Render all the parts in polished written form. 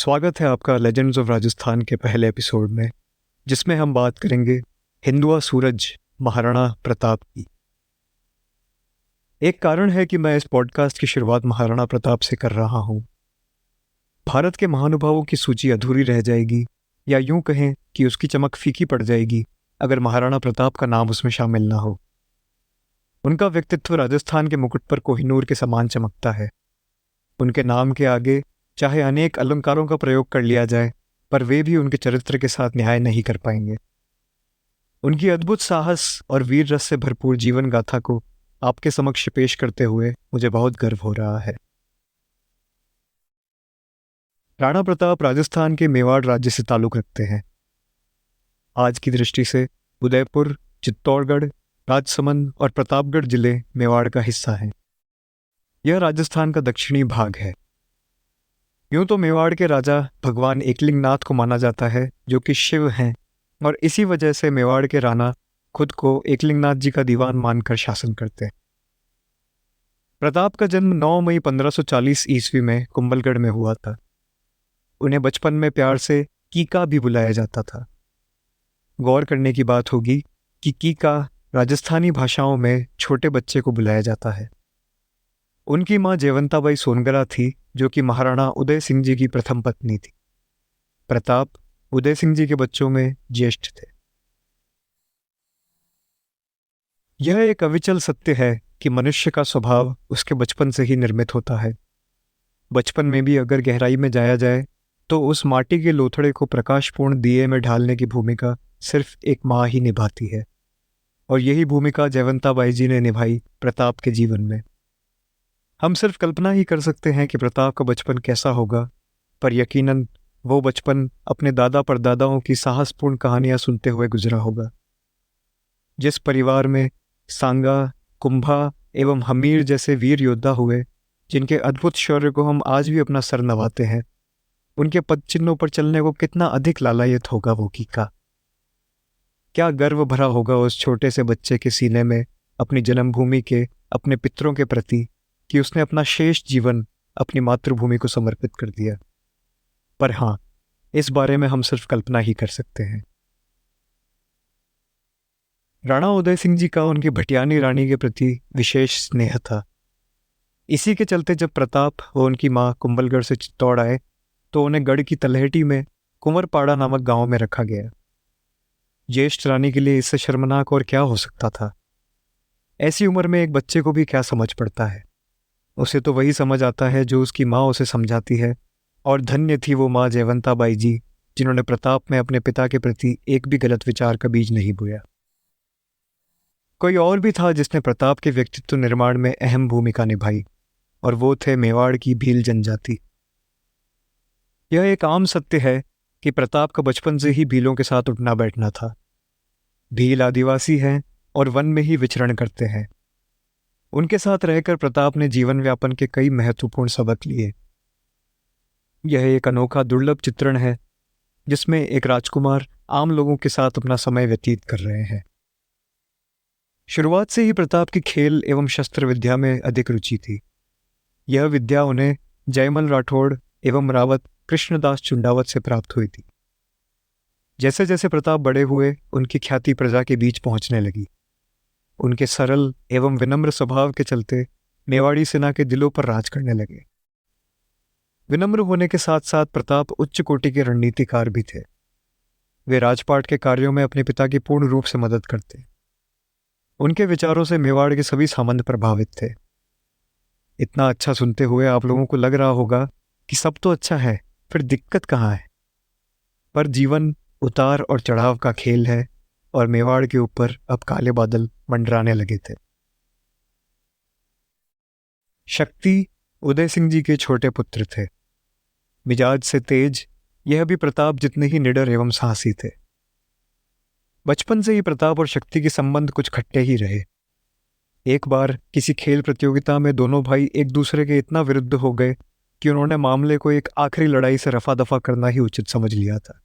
स्वागत है आपका लेजेंड्स ऑफ राजस्थान के पहले एपिसोड में, जिसमें हम बात करेंगे हिंदुआ सूरज महाराणा प्रताप की। एक कारण है कि मैं इस पॉडकास्ट की शुरुआत महाराणा प्रताप से कर रहा हूँ। भारत के महानुभावों की सूची अधूरी रह जाएगी, या यूं कहें कि उसकी चमक फीकी पड़ जाएगी अगर महाराणा प्रताप का नाम उसमें शामिल ना हो। उनका व्यक्तित्व राजस्थान के मुकुट पर कोहिनूर के समान चमकता है। उनके नाम के आगे चाहे अनेक अलंकारों का प्रयोग कर लिया जाए, पर वे भी उनके चरित्र के साथ न्याय नहीं कर पाएंगे। उनकी अद्भुत साहस और वीर रस से भरपूर जीवन गाथा को आपके समक्ष पेश करते हुए मुझे बहुत गर्व हो रहा है। राणा प्रताप राजस्थान के मेवाड़ राज्य से ताल्लुक रखते हैं। आज की दृष्टि से उदयपुर, चित्तौड़गढ़, राजसमंद और प्रतापगढ़ जिले मेवाड़ का हिस्सा हैं। यह राजस्थान का दक्षिणी भाग है। यूं तो मेवाड़ के राजा भगवान एकलिंगनाथ को माना जाता है, जो कि शिव हैं, और इसी वजह से मेवाड़ के राणा खुद को एकलिंगनाथ जी का दीवान मानकर शासन करते हैं। प्रताप का जन्म 9 मई 1540 ईस्वी में कुंभलगढ़ में हुआ था। उन्हें बचपन में प्यार से कीका भी बुलाया जाता था। गौर करने की बात होगी कि कीका राजस्थानी भाषाओं में छोटे बच्चे को बुलाया जाता है। उनकी मां जयवंताबाई सोनगरा थी, जो कि महाराणा उदय सिंह जी की प्रथम पत्नी थी। प्रताप उदय सिंह जी के बच्चों में ज्येष्ठ थे। यह एक अविचल सत्य है कि मनुष्य का स्वभाव उसके बचपन से ही निर्मित होता है। बचपन में भी अगर गहराई में जाया जाए तो उस माटी के लोथड़े को प्रकाशपूर्ण दिए में ढालने की भूमिका सिर्फ एक माँ ही निभाती है, और यही भूमिका जयवंताबाई जी ने निभाई प्रताप के जीवन में। हम सिर्फ कल्पना ही कर सकते हैं कि प्रताप का बचपन कैसा होगा, पर यकीनन वो बचपन अपने दादा परदादाओं की साहसपूर्ण कहानियां सुनते हुए गुजरा होगा। जिस परिवार में सांगा, कुंभा एवं हमीर जैसे वीर योद्धा हुए, जिनके अद्भुत शौर्य को हम आज भी अपना सर नवाते हैं, उनके पद चिन्हों पर चलने को कितना अधिक लालायित होगा वो कीका। क्या गर्व भरा होगा उस छोटे से बच्चे के सीने में अपनी जन्मभूमि के, अपने पितरों के प्रति, कि उसने अपना शेष जीवन अपनी मातृभूमि को समर्पित कर दिया। पर हाँ, इस बारे में हम सिर्फ कल्पना ही कर सकते हैं। राणा उदय सिंह जी का उनकी भटियानी रानी के प्रति विशेष स्नेह था। इसी के चलते जब प्रताप व उनकी मां कुंभलगढ़ से चित्तौड़ आए तो उन्हें गढ़ की तलहटी में कुंवरपाड़ा नामक गांव में रखा गया। ज्येष्ठ रानी के लिए इससे शर्मनाक और क्या हो सकता था। ऐसी उम्र में एक बच्चे को भी क्या समझ पड़ता है। उसे तो वही समझ आता है जो उसकी माँ उसे समझाती है, और धन्य थी वो माँ जयवंताबाई जी, जिन्होंने प्रताप में अपने पिता के प्रति एक भी गलत विचार का बीज नहीं बोया। कोई और भी था जिसने प्रताप के व्यक्तित्व निर्माण में अहम भूमिका निभाई, और वो थे मेवाड़ की भील जनजाति। यह एक आम सत्य है कि प्रताप का बचपन से ही भीलों के साथ उठना बैठना था। भील आदिवासी हैं और वन में ही विचरण करते हैं। उनके साथ रहकर प्रताप ने जीवन व्यापन के कई महत्वपूर्ण सबक लिए। यह एक अनोखा दुर्लभ चित्रण है जिसमें एक राजकुमार आम लोगों के साथ अपना समय व्यतीत कर रहे हैं। शुरुआत से ही प्रताप की खेल एवं शस्त्र विद्या में अधिक रुचि थी। यह विद्या उन्हें जयमल राठौड़ एवं रावत कृष्णदास चुंडावत से प्राप्त हुई थी। जैसे जैसे प्रताप बड़े हुए, उनकी ख्याति प्रजा के बीच पहुंचने लगी। उनके सरल एवं विनम्र स्वभाव के चलते मेवाड़ी सेना के दिलों पर राज करने लगे। विनम्र होने के साथ साथ प्रताप उच्च कोटि के रणनीतिकार भी थे। वे राजपाट के कार्यों में अपने पिता की पूर्ण रूप से मदद करते। उनके विचारों से मेवाड़ के सभी सामंत प्रभावित थे। इतना अच्छा सुनते हुए आप लोगों को लग रहा होगा कि सब तो अच्छा है, फिर दिक्कत कहाँ है। पर जीवन उतार और चढ़ाव का खेल है, और मेवाड़ के ऊपर अब काले बादल मंडराने लगे थे। शक्ति उदय सिंह जी के छोटे पुत्र थे। मिजाज से तेज, यह भी प्रताप जितने ही निडर एवं साहसी थे। बचपन से ही प्रताप और शक्ति के संबंध कुछ खट्टे ही रहे। एक बार किसी खेल प्रतियोगिता में दोनों भाई एक दूसरे के इतना विरुद्ध हो गए कि उन्होंने मामले को एक आखिरी लड़ाई से रफा दफा करना ही उचित समझ लिया था।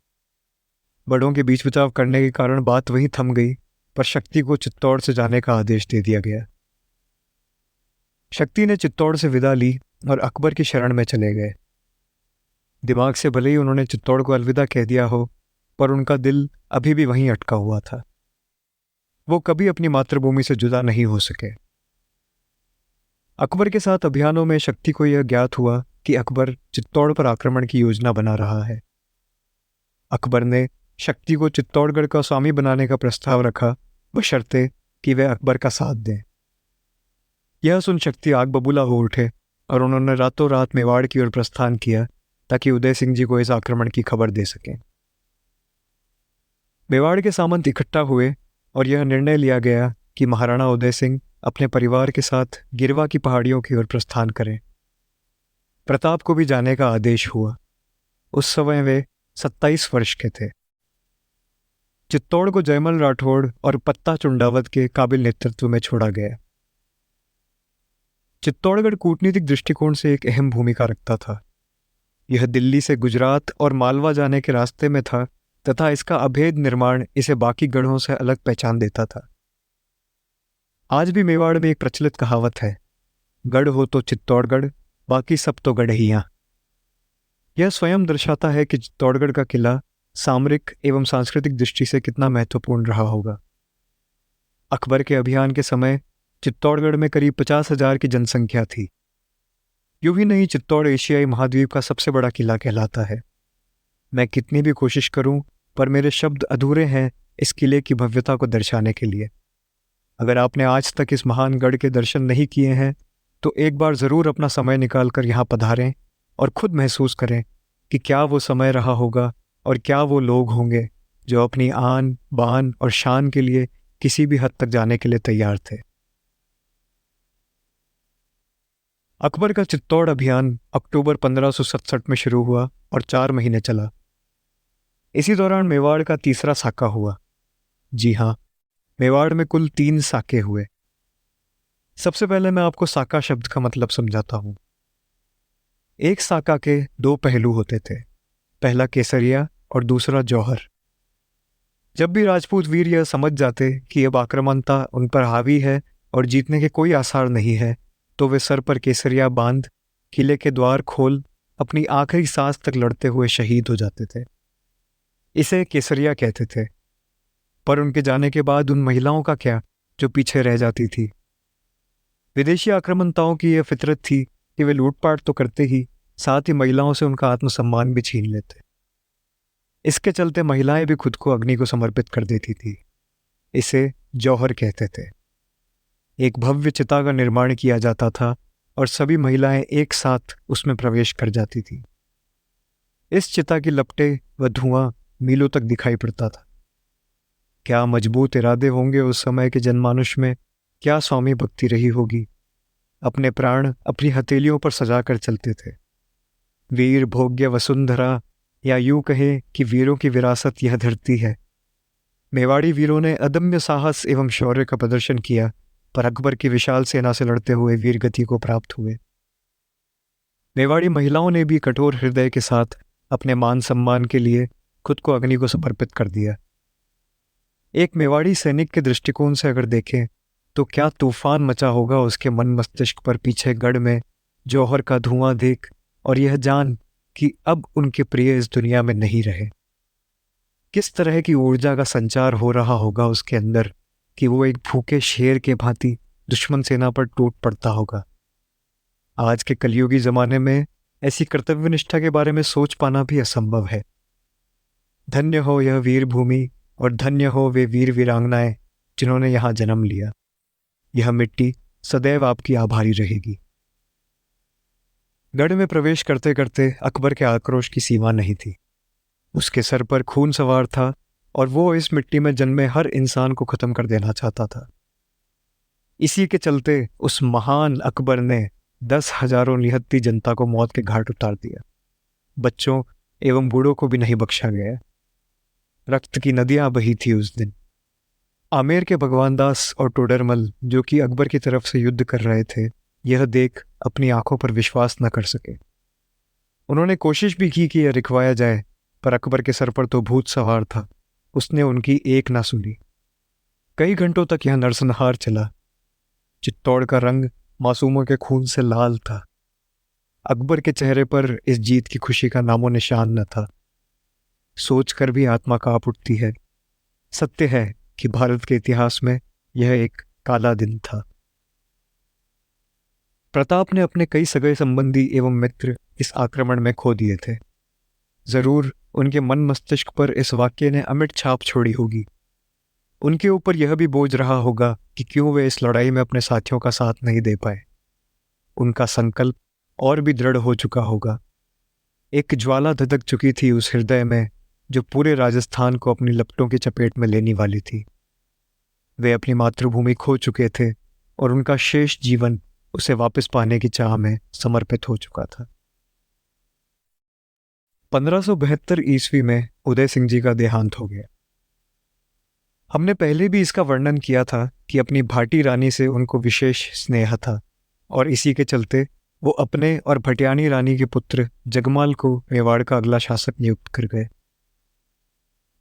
बड़ों के बीच बचाव करने के कारण बात वहीं थम गई, पर शक्ति को चित्तौड़ से जाने का आदेश दे दिया गया। शक्ति ने चित्तौड़ से विदा ली और अकबर की शरण में चले गए। दिमाग से भले ही उन्होंने चित्तौड़ को अलविदा कह दिया हो, पर उनका दिल अभी भी वहीं अटका हुआ था। वो कभी अपनी मातृभूमि से जुदा नहीं हो सके। अकबर के साथ अभियानों में शक्ति को यह ज्ञात हुआ कि अकबर चित्तौड़ पर आक्रमण की योजना बना रहा है। अकबर ने शक्ति को चित्तौड़गढ़ का स्वामी बनाने का प्रस्ताव रखा, बशर्ते कि वह अकबर का साथ दें। यह सुन शक्ति आग बबूला हो उठे और उन्होंने रातों रात मेवाड़ की ओर प्रस्थान किया ताकि उदय सिंह जी को इस आक्रमण की खबर दे सकें। मेवाड़ के सामंत इकट्ठा हुए और यह निर्णय लिया गया कि महाराणा उदय सिंह अपने परिवार के साथ गिरवा की पहाड़ियों की ओर प्रस्थान करें। प्रताप को भी जाने का आदेश हुआ। उस समय वे 27 वर्ष के थे। चित्तौड़ को जयमल राठौड़ और पत्ता चुंडावत के काबिल नेतृत्व में छोड़ा गया। चित्तौड़गढ़ कूटनीतिक दृष्टिकोण से एक अहम भूमिका रखता था। यह दिल्ली से गुजरात और मालवा जाने के रास्ते में था तथा इसका अभेद निर्माण इसे बाकी गढ़ों से अलग पहचान देता था। आज भी मेवाड़ में एक प्रचलित कहावत है, गढ़ हो तो चित्तौड़गढ़, बाकी सब तो गढ़ियाँ। यह स्वयं दर्शाता है कि चित्तौड़गढ़ का किला सामरिक एवं सांस्कृतिक दृष्टि से कितना महत्वपूर्ण रहा होगा। अकबर के अभियान के समय चित्तौड़गढ़ में करीब 50,000 की जनसंख्या थी। यूं ही नहीं, चित्तौड़ एशियाई महाद्वीप का सबसे बड़ा किला कहलाता है। मैं कितनी भी कोशिश करूं, पर मेरे शब्द अधूरे हैं इस किले की भव्यता को दर्शाने के लिए। अगर आपने आज तक इस महान गढ़ के दर्शन नहीं किए हैं तो एक बार ज़रूर अपना समय निकालकर यहाँ पधारें और खुद महसूस करें कि क्या वो समय रहा होगा और क्या वो लोग होंगे जो अपनी आन बान और शान के लिए किसी भी हद तक जाने के लिए तैयार थे। अकबर का चित्तौड़ अभियान अक्टूबर 1567 में शुरू हुआ और 4 महीने चला। इसी दौरान मेवाड़ का तीसरा साका हुआ। जी हाँ, मेवाड़ में कुल 3 साके हुए। सबसे पहले मैं आपको साका शब्द का मतलब समझाता हूँ। एक साका के 2 पहलू होते थे, पहला केसरिया और दूसरा जौहर। जब भी राजपूत वीर यह समझ जाते कि अब आक्रामकता उन पर हावी है और जीतने के कोई आसार नहीं है, तो वे सर पर केसरिया बांध किले के द्वार खोल अपनी आखिरी सांस तक लड़ते हुए शहीद हो जाते थे। इसे केसरिया कहते थे। पर उनके जाने के बाद उन महिलाओं का क्या जो पीछे रह जाती थी? विदेशी आक्रामकताओं की यह फितरत थी कि वे लूटपाट तो करते ही साथ ही महिलाओं से उनका आत्मसम्मान भी छीन लेते। इसके चलते महिलाएं भी खुद को अग्नि को समर्पित कर देती थी। इसे जौहर कहते थे। एक भव्य चिता का निर्माण किया जाता था और सभी महिलाएं एक साथ उसमें प्रवेश कर जाती थी। इस चिता की लपटें व धुआं मीलों तक दिखाई पड़ता था। क्या मजबूत इरादे होंगे उस समय के जनमानुष में, क्या स्वामी भक्ति रही होगी। अपने प्राण अपनी हथेलियों पर सजा कर चलते थे। वीर भोग्य वसुंधरा, या यूं कहें कि वीरों की विरासत यह धरती है। मेवाड़ी वीरों ने अदम्य साहस एवं शौर्य का प्रदर्शन किया, पर अकबर की विशाल सेना से लड़ते हुए वीर गति को प्राप्त हुए। मेवाड़ी महिलाओं ने भी कठोर हृदय के साथ अपने मान सम्मान के लिए खुद को अग्नि को समर्पित कर दिया। एक मेवाड़ी सैनिक के दृष्टिकोण से अगर देखें तो क्या तूफान मचा होगा उसके मन मस्तिष्क पर पीछे गढ़ में जौहर का धुआं देख और यह जान कि अब उनके प्रिय इस दुनिया में नहीं रहे। किस तरह की ऊर्जा का संचार हो रहा होगा उसके अंदर कि वो एक भूखे शेर के भांति दुश्मन सेना पर टूट पड़ता होगा। आज के कलयुगी जमाने में ऐसी कर्तव्यनिष्ठा के बारे में सोच पाना भी असंभव है। धन्य हो यह वीर भूमि और धन्य हो वे वीर वीरांगनाएं जिन्होंने यहाँ जन्म लिया। यह मिट्टी सदैव आपकी आभारी रहेगी। गढ़ में प्रवेश करते करते अकबर के आक्रोश की सीमा नहीं थी। उसके सर पर खून सवार था और वो इस मिट्टी में जन्मे हर इंसान को खत्म कर देना चाहता था। इसी के चलते उस महान अकबर ने 10,000 निहत्ती जनता को मौत के घाट उतार दिया। बच्चों एवं बूढ़ों को भी नहीं बख्शा गया। रक्त की नदियां बही थी उस दिन। आमेर के भगवान दास और टोडरमल, जो कि अकबर की तरफ से युद्ध कर रहे थे, यह देख अपनी आंखों पर विश्वास न कर सके। उन्होंने कोशिश भी की कि यह रिखवाया जाए, पर अकबर के सर पर तो भूत सवार था। उसने उनकी एक ना सुनी। कई घंटों तक यह नरसंहार चला। चित्तौड़ का रंग मासूमों के खून से लाल था। अकबर के चेहरे पर इस जीत की खुशी का नामो निशान न था। सोचकर भी आत्मा कांप उठती है। सत्य है कि भारत के इतिहास में यह एक काला दिन था। प्रताप ने अपने कई सगे संबंधी एवं मित्र इस आक्रमण में खो दिए थे। जरूर उनके मन मस्तिष्क पर इस वाक्य ने अमिट छाप छोड़ी होगी। उनके ऊपर यह भी बोझ रहा होगा कि क्यों वे इस लड़ाई में अपने साथियों का साथ नहीं दे पाए। उनका संकल्प और भी दृढ़ हो चुका होगा। एक ज्वाला धधक चुकी थी उस हृदय में जो पूरे राजस्थान को अपनी लपटों की चपेट में लेने वाली थी। वे अपनी मातृभूमि खो चुके थे और उनका शेष जीवन उसे वापस पाने की चाह में समर्पित हो चुका था। 1572 ईस्वी में उदय सिंह जी का देहांत हो गया। हमने पहले भी इसका वर्णन किया था कि अपनी भाटी रानी से उनको विशेष स्नेह था और इसी के चलते वो अपने और भटियानी रानी के पुत्र जगमाल को मेवाड़ का अगला शासक नियुक्त कर गए।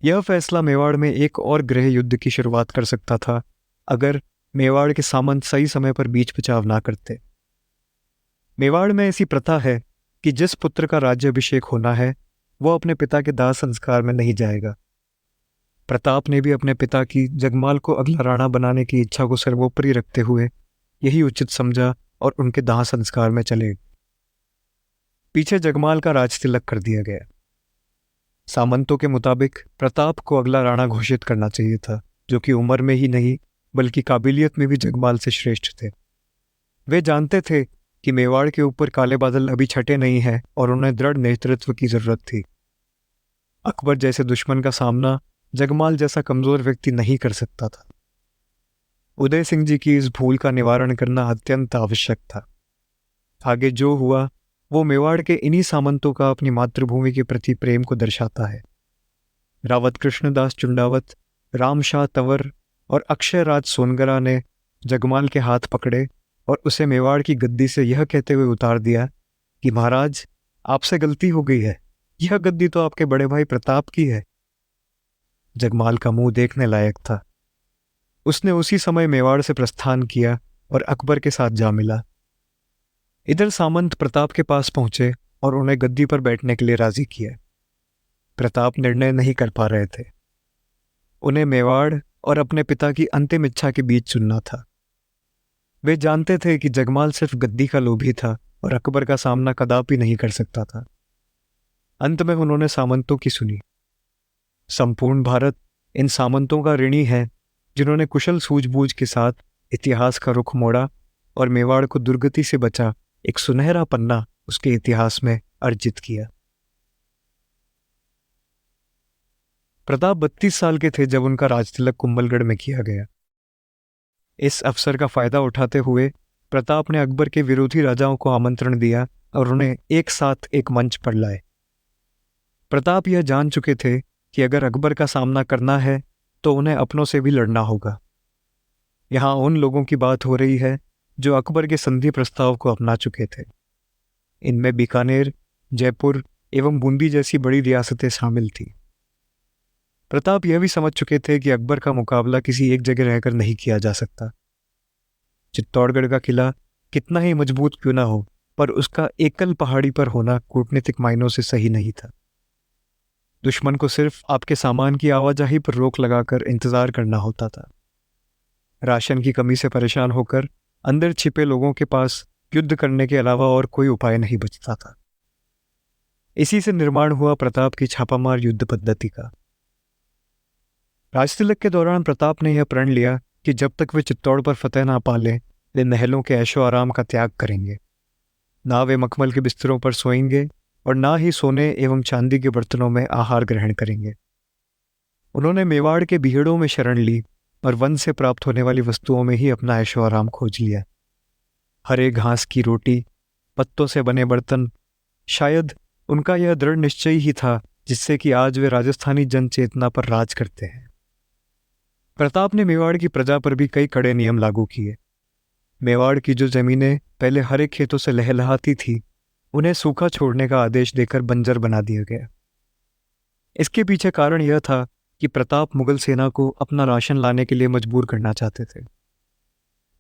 यह फैसला मेवाड़ में एक और गृह युद्ध की शुरुआत कर सकता था अगर मेवाड़ के सामंत सही समय पर बीच बचाव ना करते। मेवाड़ में ऐसी प्रथा है कि जिस पुत्र का राज्याभिषेक होना है वो अपने पिता के दाह संस्कार में नहीं जाएगा। प्रताप ने भी अपने पिता की जगमाल को अगला राणा बनाने की इच्छा को सर्वोपरि रखते हुए यही उचित समझा और उनके दाह संस्कार में चले। पीछे जगमाल का राजतिलक कर दिया गया। सामंतों के मुताबिक प्रताप को अगला राणा घोषित करना चाहिए था, जो कि उम्र में ही नहीं बल्कि काबिलियत में भी जगमाल से श्रेष्ठ थे। वे जानते थे कि मेवाड़ के ऊपर काले बादल अभी छटे नहीं हैं और उन्हें दृढ़ नेतृत्व की जरूरत थी। अकबर जैसे दुश्मन का सामना जगमाल जैसा कमजोर व्यक्ति नहीं कर सकता था। उदय सिंह जी की इस भूल का निवारण करना अत्यंत आवश्यक था। आगे जो हुआ वो मेवाड़ के इन्हीं सामंतों का अपनी मातृभूमि के प्रति प्रेम को दर्शाता है। रावत कृष्णदास चुंडावत, रामशाह तंवर और अक्षय राज सोनगरा ने जगमाल के हाथ पकड़े और उसे मेवाड़ की गद्दी से यह कहते हुए उतार दिया कि महाराज, आपसे गलती हो गई है, यह गद्दी तो आपके बड़े भाई प्रताप की है। जगमाल का मुंह देखने लायक था। उसने उसी समय मेवाड़ से प्रस्थान किया और अकबर के साथ जा मिला। इधर सामंत प्रताप के पास पहुंचे और उन्हें गद्दी पर बैठने के लिए राजी किया। प्रताप निर्णय नहीं कर पा रहे थे। उन्हें मेवाड़ और अपने पिता की अंतिम इच्छा के बीच चुनना था। वे जानते थे कि जगमाल सिर्फ गद्दी का लोभी था और अकबर का सामना कदापि नहीं कर सकता था। अंत में उन्होंने सामंतों की सुनी। संपूर्ण भारत इन सामंतों का ऋणी है जिन्होंने कुशल सूझबूझ के साथ इतिहास का रुख मोड़ा और मेवाड़ को दुर्गति से बचा एक सुनहरा पन्ना उसके इतिहास में अर्जित किया। प्रताप 32 साल के थे जब उनका राजतिलक कुंभलगढ़ में किया गया। इस अवसर का फायदा उठाते हुए प्रताप ने अकबर के विरोधी राजाओं को आमंत्रण दिया और उन्हें एक साथ एक मंच पर लाए। प्रताप यह जान चुके थे कि अगर अकबर का सामना करना है तो उन्हें अपनों से भी लड़ना होगा। यहाँ उन लोगों की बात हो रही है जो अकबर के संधि प्रस्ताव को अपना चुके थे। इनमें बीकानेर, जयपुर एवं बूंदी जैसी बड़ी रियासतें शामिल थी। प्रताप यह भी समझ चुके थे कि अकबर का मुकाबला किसी एक जगह रहकर नहीं किया जा सकता। चित्तौड़गढ़ का किला कितना ही मजबूत क्यों ना हो, पर उसका एकल पहाड़ी पर होना कूटनीतिक मायनों से सही नहीं था। दुश्मन को सिर्फ आपके सामान की आवाजाही पर रोक लगाकर इंतजार करना होता था। राशन की कमी से परेशान होकर अंदर छिपे लोगों के पास युद्ध करने के अलावा और कोई उपाय नहीं बचता था। इसी से निर्माण हुआ प्रताप की छापामार युद्ध पद्धति का। राजतिलक के दौरान प्रताप ने यह प्रण लिया कि जब तक वे चित्तौड़ पर फतेह ना पा लें, वे महलों के ऐशो आराम का त्याग करेंगे। ना वे मखमल के बिस्तरों पर सोएंगे और ना ही सोने एवं चांदी के बर्तनों में आहार ग्रहण करेंगे। उन्होंने मेवाड़ के बीहड़ों में शरण ली और वन से प्राप्त होने वाली वस्तुओं में ही अपना ऐशो आराम खोज लिया। हरे घास की रोटी, पत्तों से बने बर्तन, शायद उनका यह दृढ़ निश्चय ही था जिससे कि आज वे राजस्थानी जन चेतना पर राज करते हैं। प्रताप ने मेवाड़ की प्रजा पर भी कई कड़े नियम लागू किए। मेवाड़ की जो जमीनें पहले हरे खेतों से लहलहाती थी, उन्हें सूखा छोड़ने का आदेश देकर बंजर बना दिया गया। इसके पीछे कारण यह था कि प्रताप मुगल सेना को अपना राशन लाने के लिए मजबूर करना चाहते थे।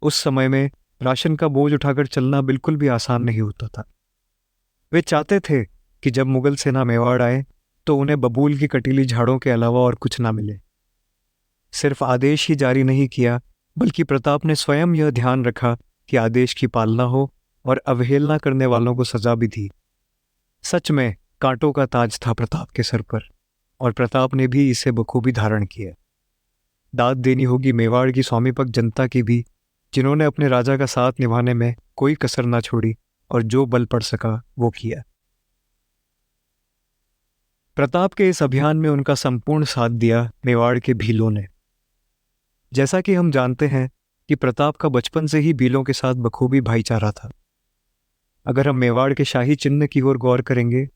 उस समय में राशन का बोझ उठाकर चलना बिल्कुल भी आसान नहीं होता था। वे चाहते थे कि जब मुगल सेना मेवाड़ आए तो उन्हें बबूल की कटीली झाड़ों के अलावा और कुछ ना मिले। सिर्फ आदेश ही जारी नहीं किया, बल्कि प्रताप ने स्वयं यह ध्यान रखा कि आदेश की पालना हो और अवहेलना करने वालों को सजा भी दी। सच में कांटों का ताज था प्रताप के सर पर, और प्रताप ने भी इसे बखूबी धारण किया। दाद देनी होगी मेवाड़ की स्वामीपक जनता की भी, जिन्होंने अपने राजा का साथ निभाने में कोई कसर ना छोड़ी और जो बल पड़ सका वो किया। प्रताप के इस अभियान में उनका संपूर्ण साथ दिया मेवाड़ के भीलों ने। जैसा कि हम जानते हैं कि प्रताप का बचपन से ही भीलों के साथ बखूबी भाईचारा था। अगर हम मेवाड़ के शाही चिन्ह की ओर गौर करेंगे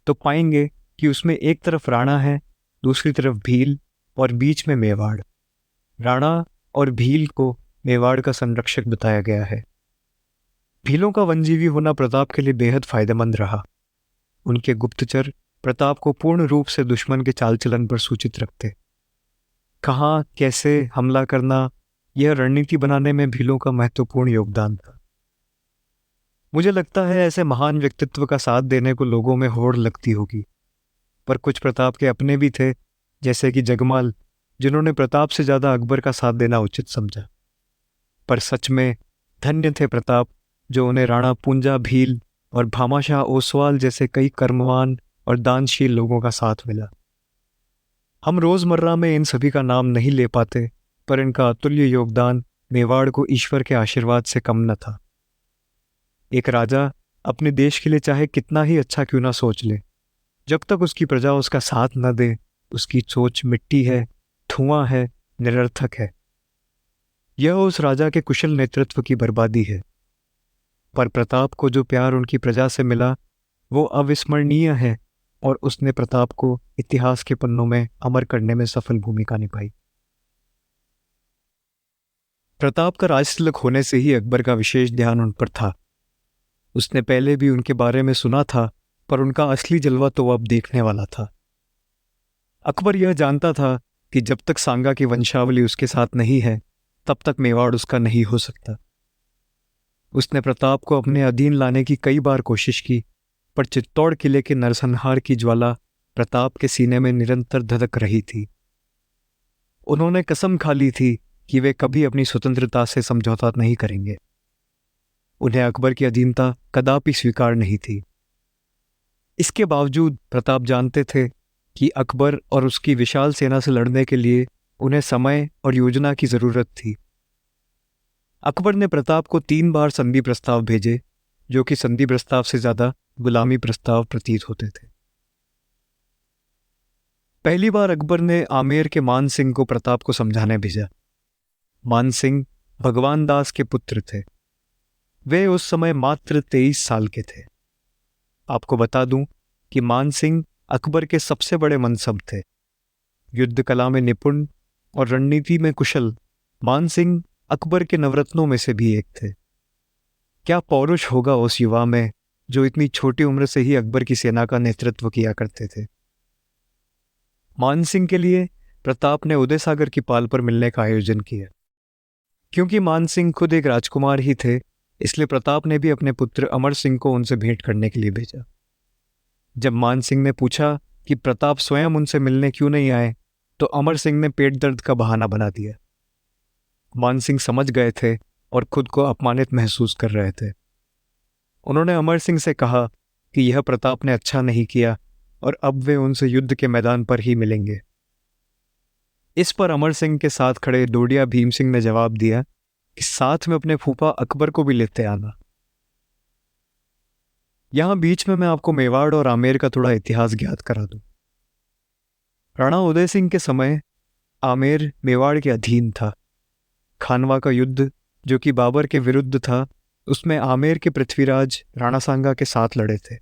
तो पाएंगे कि उसमें एक तरफ राणा है, दूसरी तरफ भील और बीच में मेवाड़। राणा और भील को मेवाड़ का संरक्षक बताया गया है। भीलों का वनजीवी होना प्रताप के लिए बेहद फायदेमंद रहा। उनके गुप्तचर प्रताप को पूर्ण रूप से दुश्मन के चाल चलन पर सूचित रखते। कहाँ कैसे हमला करना, यह रणनीति बनाने में भीलों का महत्वपूर्ण योगदान था। मुझे लगता है ऐसे महान व्यक्तित्व का साथ देने को लोगों में होड़ लगती होगी, पर कुछ प्रताप के अपने भी थे, जैसे कि जगमाल, जिन्होंने प्रताप से ज़्यादा अकबर का साथ देना उचित समझा। पर सच में धन्य थे प्रताप, जो उन्हें राणा पूंजा भील और भामाशाह ओसवाल जैसे कई कर्मवान और दानशील लोगों का साथ मिला। हम रोज़मर्रा में इन सभी का नाम नहीं ले पाते, पर इनका अतुल्य योगदान मेवाड़ को ईश्वर के आशीर्वाद से कम न था। एक राजा अपने देश के लिए चाहे कितना ही अच्छा क्यों ना सोच ले, जब तक उसकी प्रजा उसका साथ न दे, उसकी सोच मिट्टी है, धुआं है, निरर्थक है। यह उस राजा के कुशल नेतृत्व की बर्बादी है। पर प्रताप को जो प्यार उनकी प्रजा से मिला वो अविस्मरणीय है, और उसने प्रताप को इतिहास के पन्नों में अमर करने में सफल भूमिका निभाई। प्रताप का राजतिलक होने से ही अकबर का विशेष ध्यान उन पर था। उसने पहले भी उनके बारे में सुना था, पर उनका असली जलवा तो अब देखने वाला था। अकबर यह जानता था कि जब तक सांगा की वंशावली उसके साथ नहीं है, तब तक मेवाड़ उसका नहीं हो सकता। उसने प्रताप को अपने अधीन लाने की कई बार कोशिश की, पर चित्तौड़ किले के नरसंहार की ज्वाला प्रताप के सीने में निरंतर धधक रही थी। उन्होंने कसम खा ली थी कि वे कभी अपनी स्वतंत्रता से समझौता नहीं करेंगे। उन्हें अकबर की अधीनता कदापि स्वीकार नहीं थी। इसके बावजूद प्रताप जानते थे कि अकबर और उसकी विशाल सेना से लड़ने के लिए उन्हें समय और योजना की जरूरत थी। अकबर ने प्रताप को 3 बार संधि प्रस्ताव भेजे, जो कि संधि प्रस्ताव से ज्यादा गुलामी प्रस्ताव प्रतीत होते थे। पहली बार अकबर ने आमेर के मान सिंह को प्रताप को समझाने भेजा। मान सिंह भगवान दास के पुत्र थे। वे उस समय मात्र 23 साल के थे। आपको बता दूं कि मान सिंह अकबर के सबसे बड़े मनसब थे। युद्ध कला में निपुण और रणनीति में कुशल मान सिंह अकबर के नवरत्नों में से भी एक थे। क्या पौरुष होगा उस युवा में जो इतनी छोटी उम्र से ही अकबर की सेना का नेतृत्व किया करते थे। मान सिंह के लिए प्रताप ने उदय सागर की पाल पर मिलने का आयोजन किया। क्योंकि मान सिंह खुद एक राजकुमार ही थे, इसलिए प्रताप ने भी अपने पुत्र अमर सिंह को उनसे भेंट करने के लिए भेजा। जब मान सिंह ने पूछा कि प्रताप स्वयं उनसे मिलने क्यों नहीं आए, तो अमर सिंह ने पेट दर्द का बहाना बना दिया। मान सिंह समझ गए थे और खुद को अपमानित महसूस कर रहे थे। उन्होंने अमर सिंह से कहा कि यह प्रताप ने अच्छा नहीं किया और अब वे उनसे युद्ध के मैदान पर ही मिलेंगे। इस पर अमर सिंह के साथ खड़े डोडिया भीम सिंह ने जवाब दिया कि साथ में अपने फूफा अकबर को भी लेते आना। यहां बीच में मैं आपको मेवाड़ और आमेर का थोड़ा इतिहास ज्ञात करा दूं। राणा उदय सिंह के समय आमेर मेवाड़ के अधीन था। खानवा का युद्ध, जो कि बाबर के विरुद्ध था, उसमें आमेर के पृथ्वीराज राणा सांगा के साथ लड़े थे।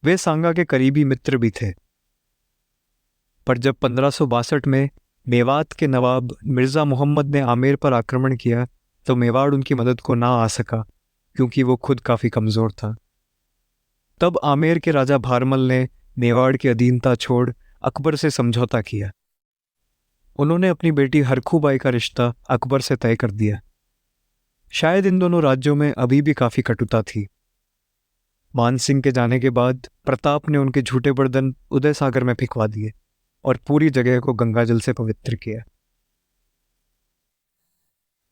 वे सांगा के करीबी मित्र भी थे। पर जब 1562 में मेवात के नवाब मिर्जा मोहम्मद ने आमेर पर आक्रमण किया, तो मेवाड़ उनकी मदद को ना आ सका, क्योंकि वो खुद काफी कमजोर था। तब आमेर के राजा भारमल ने मेवाड़ की अधीनता छोड़ अकबर से समझौता किया। उन्होंने अपनी बेटी हरखूबाई का रिश्ता अकबर से तय कर दिया। शायद इन दोनों राज्यों में अभी भी काफी कटुता थी। मान सिंह के जाने के बाद प्रताप ने उनके झूठे बर्तन उदय सागर में फेंकवा दिए और पूरी जगह को गंगा जल से पवित्र किया।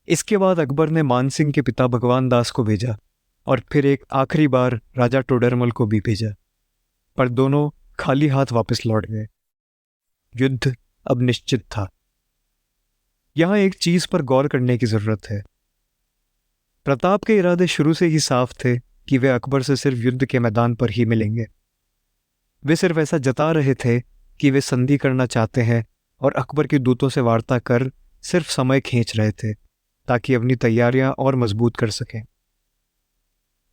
इसके बाद अकबर ने मान सिंह के पिता भगवान दास को भेजा और फिर एक आखिरी बार राजा टोडरमल को भी भेजा, पर दोनों खाली हाथ वापस लौट गए। युद्ध अब निश्चित था। यहां एक चीज पर गौर करने की जरूरत है। प्रताप के इरादे शुरू से ही साफ थे कि वे अकबर से सिर्फ युद्ध के मैदान पर ही मिलेंगे। वे सिर्फ ऐसा जता रहे थे कि वे संधि करना चाहते हैं और अकबर के दूतों से वार्ता कर सिर्फ समय खींच रहे थे ताकि अपनी तैयारियां और मजबूत कर सकें।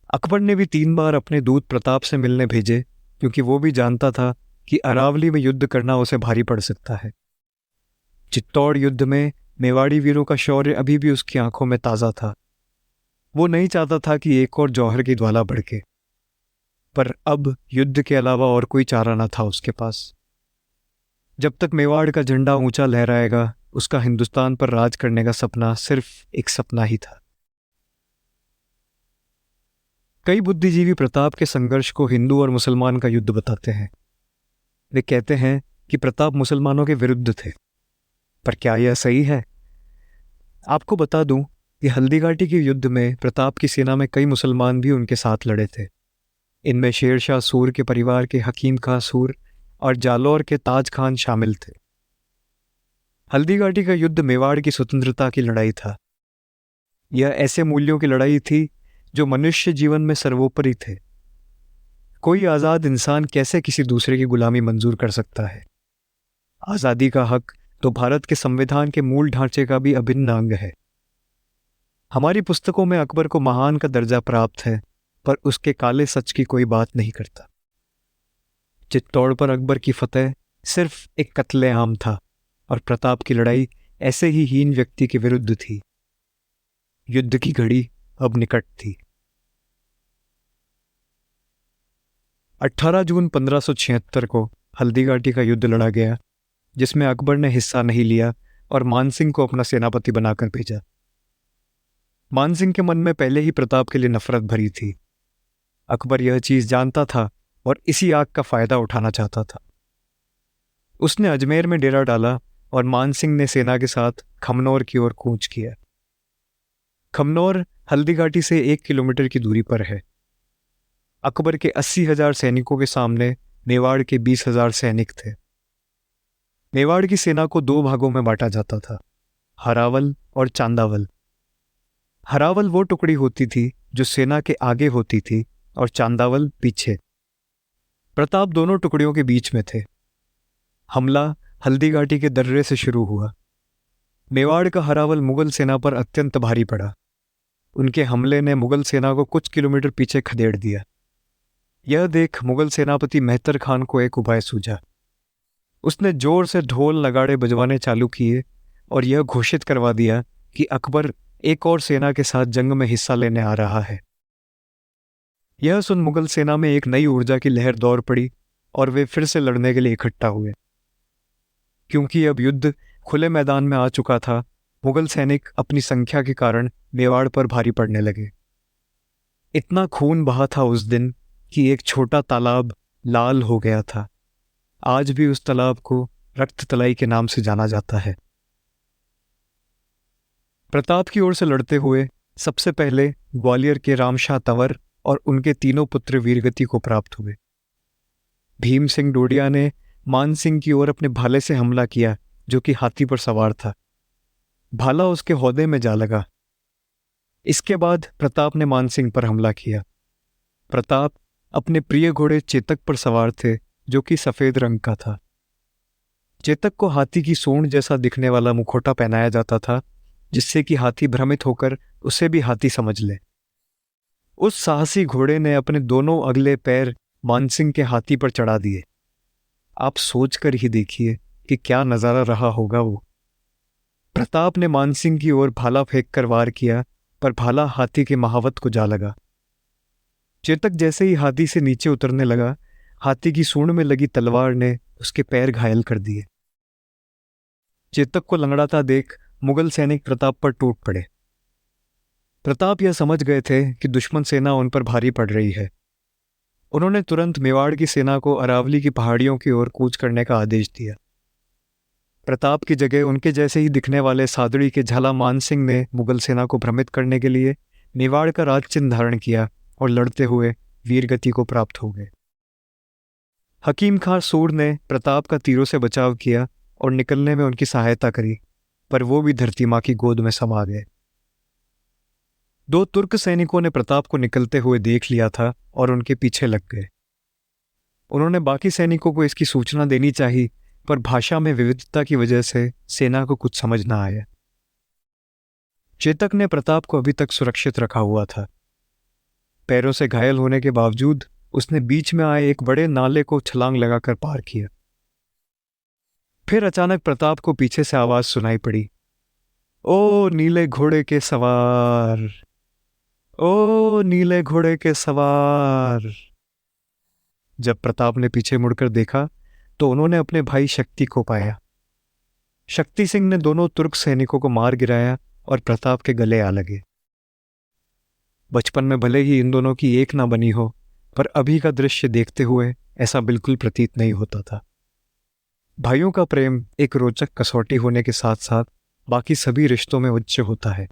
अकबर ने भी 3 बार अपने दूत प्रताप से मिलने भेजे, क्योंकि वो भी जानता था कि अरावली में युद्ध करना उसे भारी पड़ सकता है। चित्तौड़ युद्ध में मेवाड़ी वीरों का शौर्य अभी भी उसकी आंखों में ताज़ा था। वो नहीं चाहता था कि एक और जौहर की ज्वाला भड़के, पर अब युद्ध के अलावा और कोई चारा न था उसके पास। जब तक मेवाड़ का झंडा ऊंचा लहराएगा, उसका हिंदुस्तान पर राज करने का सपना सिर्फ एक सपना ही था। कई बुद्धिजीवी प्रताप के संघर्ष को हिंदू और मुसलमान का युद्ध बताते हैं। वे कहते हैं कि प्रताप मुसलमानों के विरुद्ध थे, पर क्या यह सही है? आपको बता दूं कि हल्दीघाटी के युद्ध में प्रताप की सेना में कई मुसलमान भी उनके साथ लड़े थे। इनमें शेरशाह सूर के परिवार के हकीम खां सूर और जालौर के ताज खान शामिल थे। हल्दीघाटी का युद्ध मेवाड़ की स्वतंत्रता की लड़ाई था। यह ऐसे मूल्यों की लड़ाई थी जो मनुष्य जीवन में सर्वोपरि थे। कोई आज़ाद इंसान कैसे किसी दूसरे की गुलामी मंजूर कर सकता है? आज़ादी का हक तो भारत के संविधान के मूल ढांचे का भी अभिन्न अंग है। हमारी पुस्तकों में अकबर को महान का दर्जा प्राप्त है, पर उसके काले सच की कोई बात नहीं करता। चित्तौड़ पर अकबर की फतेह सिर्फ एक कत्ले आम था और प्रताप की लड़ाई ऐसे ही हीन व्यक्ति के विरुद्ध थी। युद्ध की घड़ी अब निकट थी। 18 जून 1576 को हल्दीघाटी का युद्ध लड़ा गया, जिसमें अकबर ने हिस्सा नहीं लिया और मानसिंह को अपना सेनापति बनाकर भेजा। मानसिंह के मन में पहले ही प्रताप के लिए नफरत भरी थी। अकबर यह चीज जानता था और इसी आग का फायदा उठाना चाहता था। उसने अजमेर में डेरा डाला और मानसिंह ने सेना के साथ खमनौर की ओर कूच किया। खमनौर हल्दीघाटी से 1 किलोमीटर की दूरी पर है। अकबर के 80,000 सैनिकों के सामने मेवाड़ के 20,000 सैनिक थे। मेवाड़ की सेना को 2 भागों में बांटा जाता था, हरावल और चांदावल। हरावल वो टुकड़ी होती थी जो सेना के आगे होती थी और चांदावल पीछे। प्रताप दोनों टुकड़ियों के बीच में थे। हमला हल्दीघाटी के दर्रे से शुरू हुआ। मेवाड़ का हरावल मुगल सेना पर अत्यंत भारी पड़ा। उनके हमले ने मुगल सेना को कुछ किलोमीटर पीछे खदेड़ दिया। यह देख मुगल सेनापति मेहतर खान को एक उपाय सूझा। उसने जोर से ढोल नगाड़े बजवाने चालू किए और यह घोषित करवा दिया कि अकबर एक और सेना के साथ जंग में हिस्सा लेने आ रहा है। यह सुन मुगल सेना में एक नई ऊर्जा की लहर दौड़ पड़ी और वे फिर से लड़ने के लिए इकट्ठा हुए। क्योंकि अब युद्ध खुले मैदान में आ चुका था, मुगल सैनिक अपनी संख्या के कारण मेवाड़ पर भारी पड़ने लगे। इतना खून बहा था उस दिन कि एक छोटा तालाब लाल हो गया था। आज भी उस तालाब को रक्त तलाई के नाम से जाना जाता है। प्रताप की ओर से लड़ते हुए सबसे पहले ग्वालियर के रामशाह तंवर और उनके तीनों पुत्र वीरगति को प्राप्त हुए। भीम सिंह डोडिया ने मान सिंह की ओर अपने भाले से हमला किया, जो कि हाथी पर सवार था। भाला उसके हौदे में जा लगा। इसके बाद प्रताप ने मान सिंह पर हमला किया। प्रताप अपने प्रिय घोड़े चेतक पर सवार थे, जो कि सफेद रंग का था। चेतक को हाथी की सूंड जैसा दिखने वाला मुखौटा पहनाया जाता था, जिससे कि हाथी भ्रमित होकर उसे भी हाथी समझ ले। उस साहसी घोड़े ने अपने दोनों अगले पैर मानसिंह के हाथी पर चढ़ा दिए। आप सोचकर ही देखिए कि क्या नजारा रहा होगा वो। प्रताप ने मानसिंह की ओर भाला फेंक कर वार किया, पर भाला हाथी के महावत को जा लगा। चेतक जैसे ही हाथी से नीचे उतरने लगा, हाथी की सूंड में लगी तलवार ने उसके पैर घायल कर दिए। चेतक को लंगड़ाता देख मुगल सैनिक प्रताप पर टूट पड़े। प्रताप यह समझ गए थे कि दुश्मन सेना उन पर भारी पड़ रही है। उन्होंने तुरंत मेवाड़ की सेना को अरावली की पहाड़ियों की ओर कूच करने का आदेश दिया। प्रताप की जगह उनके जैसे ही दिखने वाले सादड़ी के झाला मान सिंह ने मुगल सेना को भ्रमित करने के लिए मेवाड़ का राज चिन्ह धारण किया और लड़ते हुए वीरगति को प्राप्त हो गए। हकीम खां सूर ने प्रताप का तीरों से बचाव किया और निकलने में उनकी सहायता करी, पर वो भी धरती माँ की गोद में समा गए। 2 तुर्क सैनिकों ने प्रताप को निकलते हुए देख लिया था और उनके पीछे लग गए। उन्होंने बाकी सैनिकों को इसकी सूचना देनी चाहिए, पर भाषा में विविधता की वजह से सेना को कुछ समझ ना आया। चेतक ने प्रताप को अभी तक सुरक्षित रखा हुआ था। पैरों से घायल होने के बावजूद उसने बीच में आए एक बड़े नाले को छलांग लगाकर पार किया। फिर अचानक प्रताप को पीछे से आवाज सुनाई पड़ी, ओ नीले घोड़े के सवार, ओ नीले घोड़े के सवार। जब प्रताप ने पीछे मुड़कर देखा तो उन्होंने अपने भाई शक्ति को पाया। शक्ति सिंह ने दोनों तुर्क सैनिकों को मार गिराया और प्रताप के गले आ लगे। बचपन में भले ही इन दोनों की एक ना बनी हो, पर अभी का दृश्य देखते हुए ऐसा बिल्कुल प्रतीत नहीं होता था। भाइयों का प्रेम एक रोचक कसौटी होने के साथ साथ बाकी सभी रिश्तों में उच्च होता है।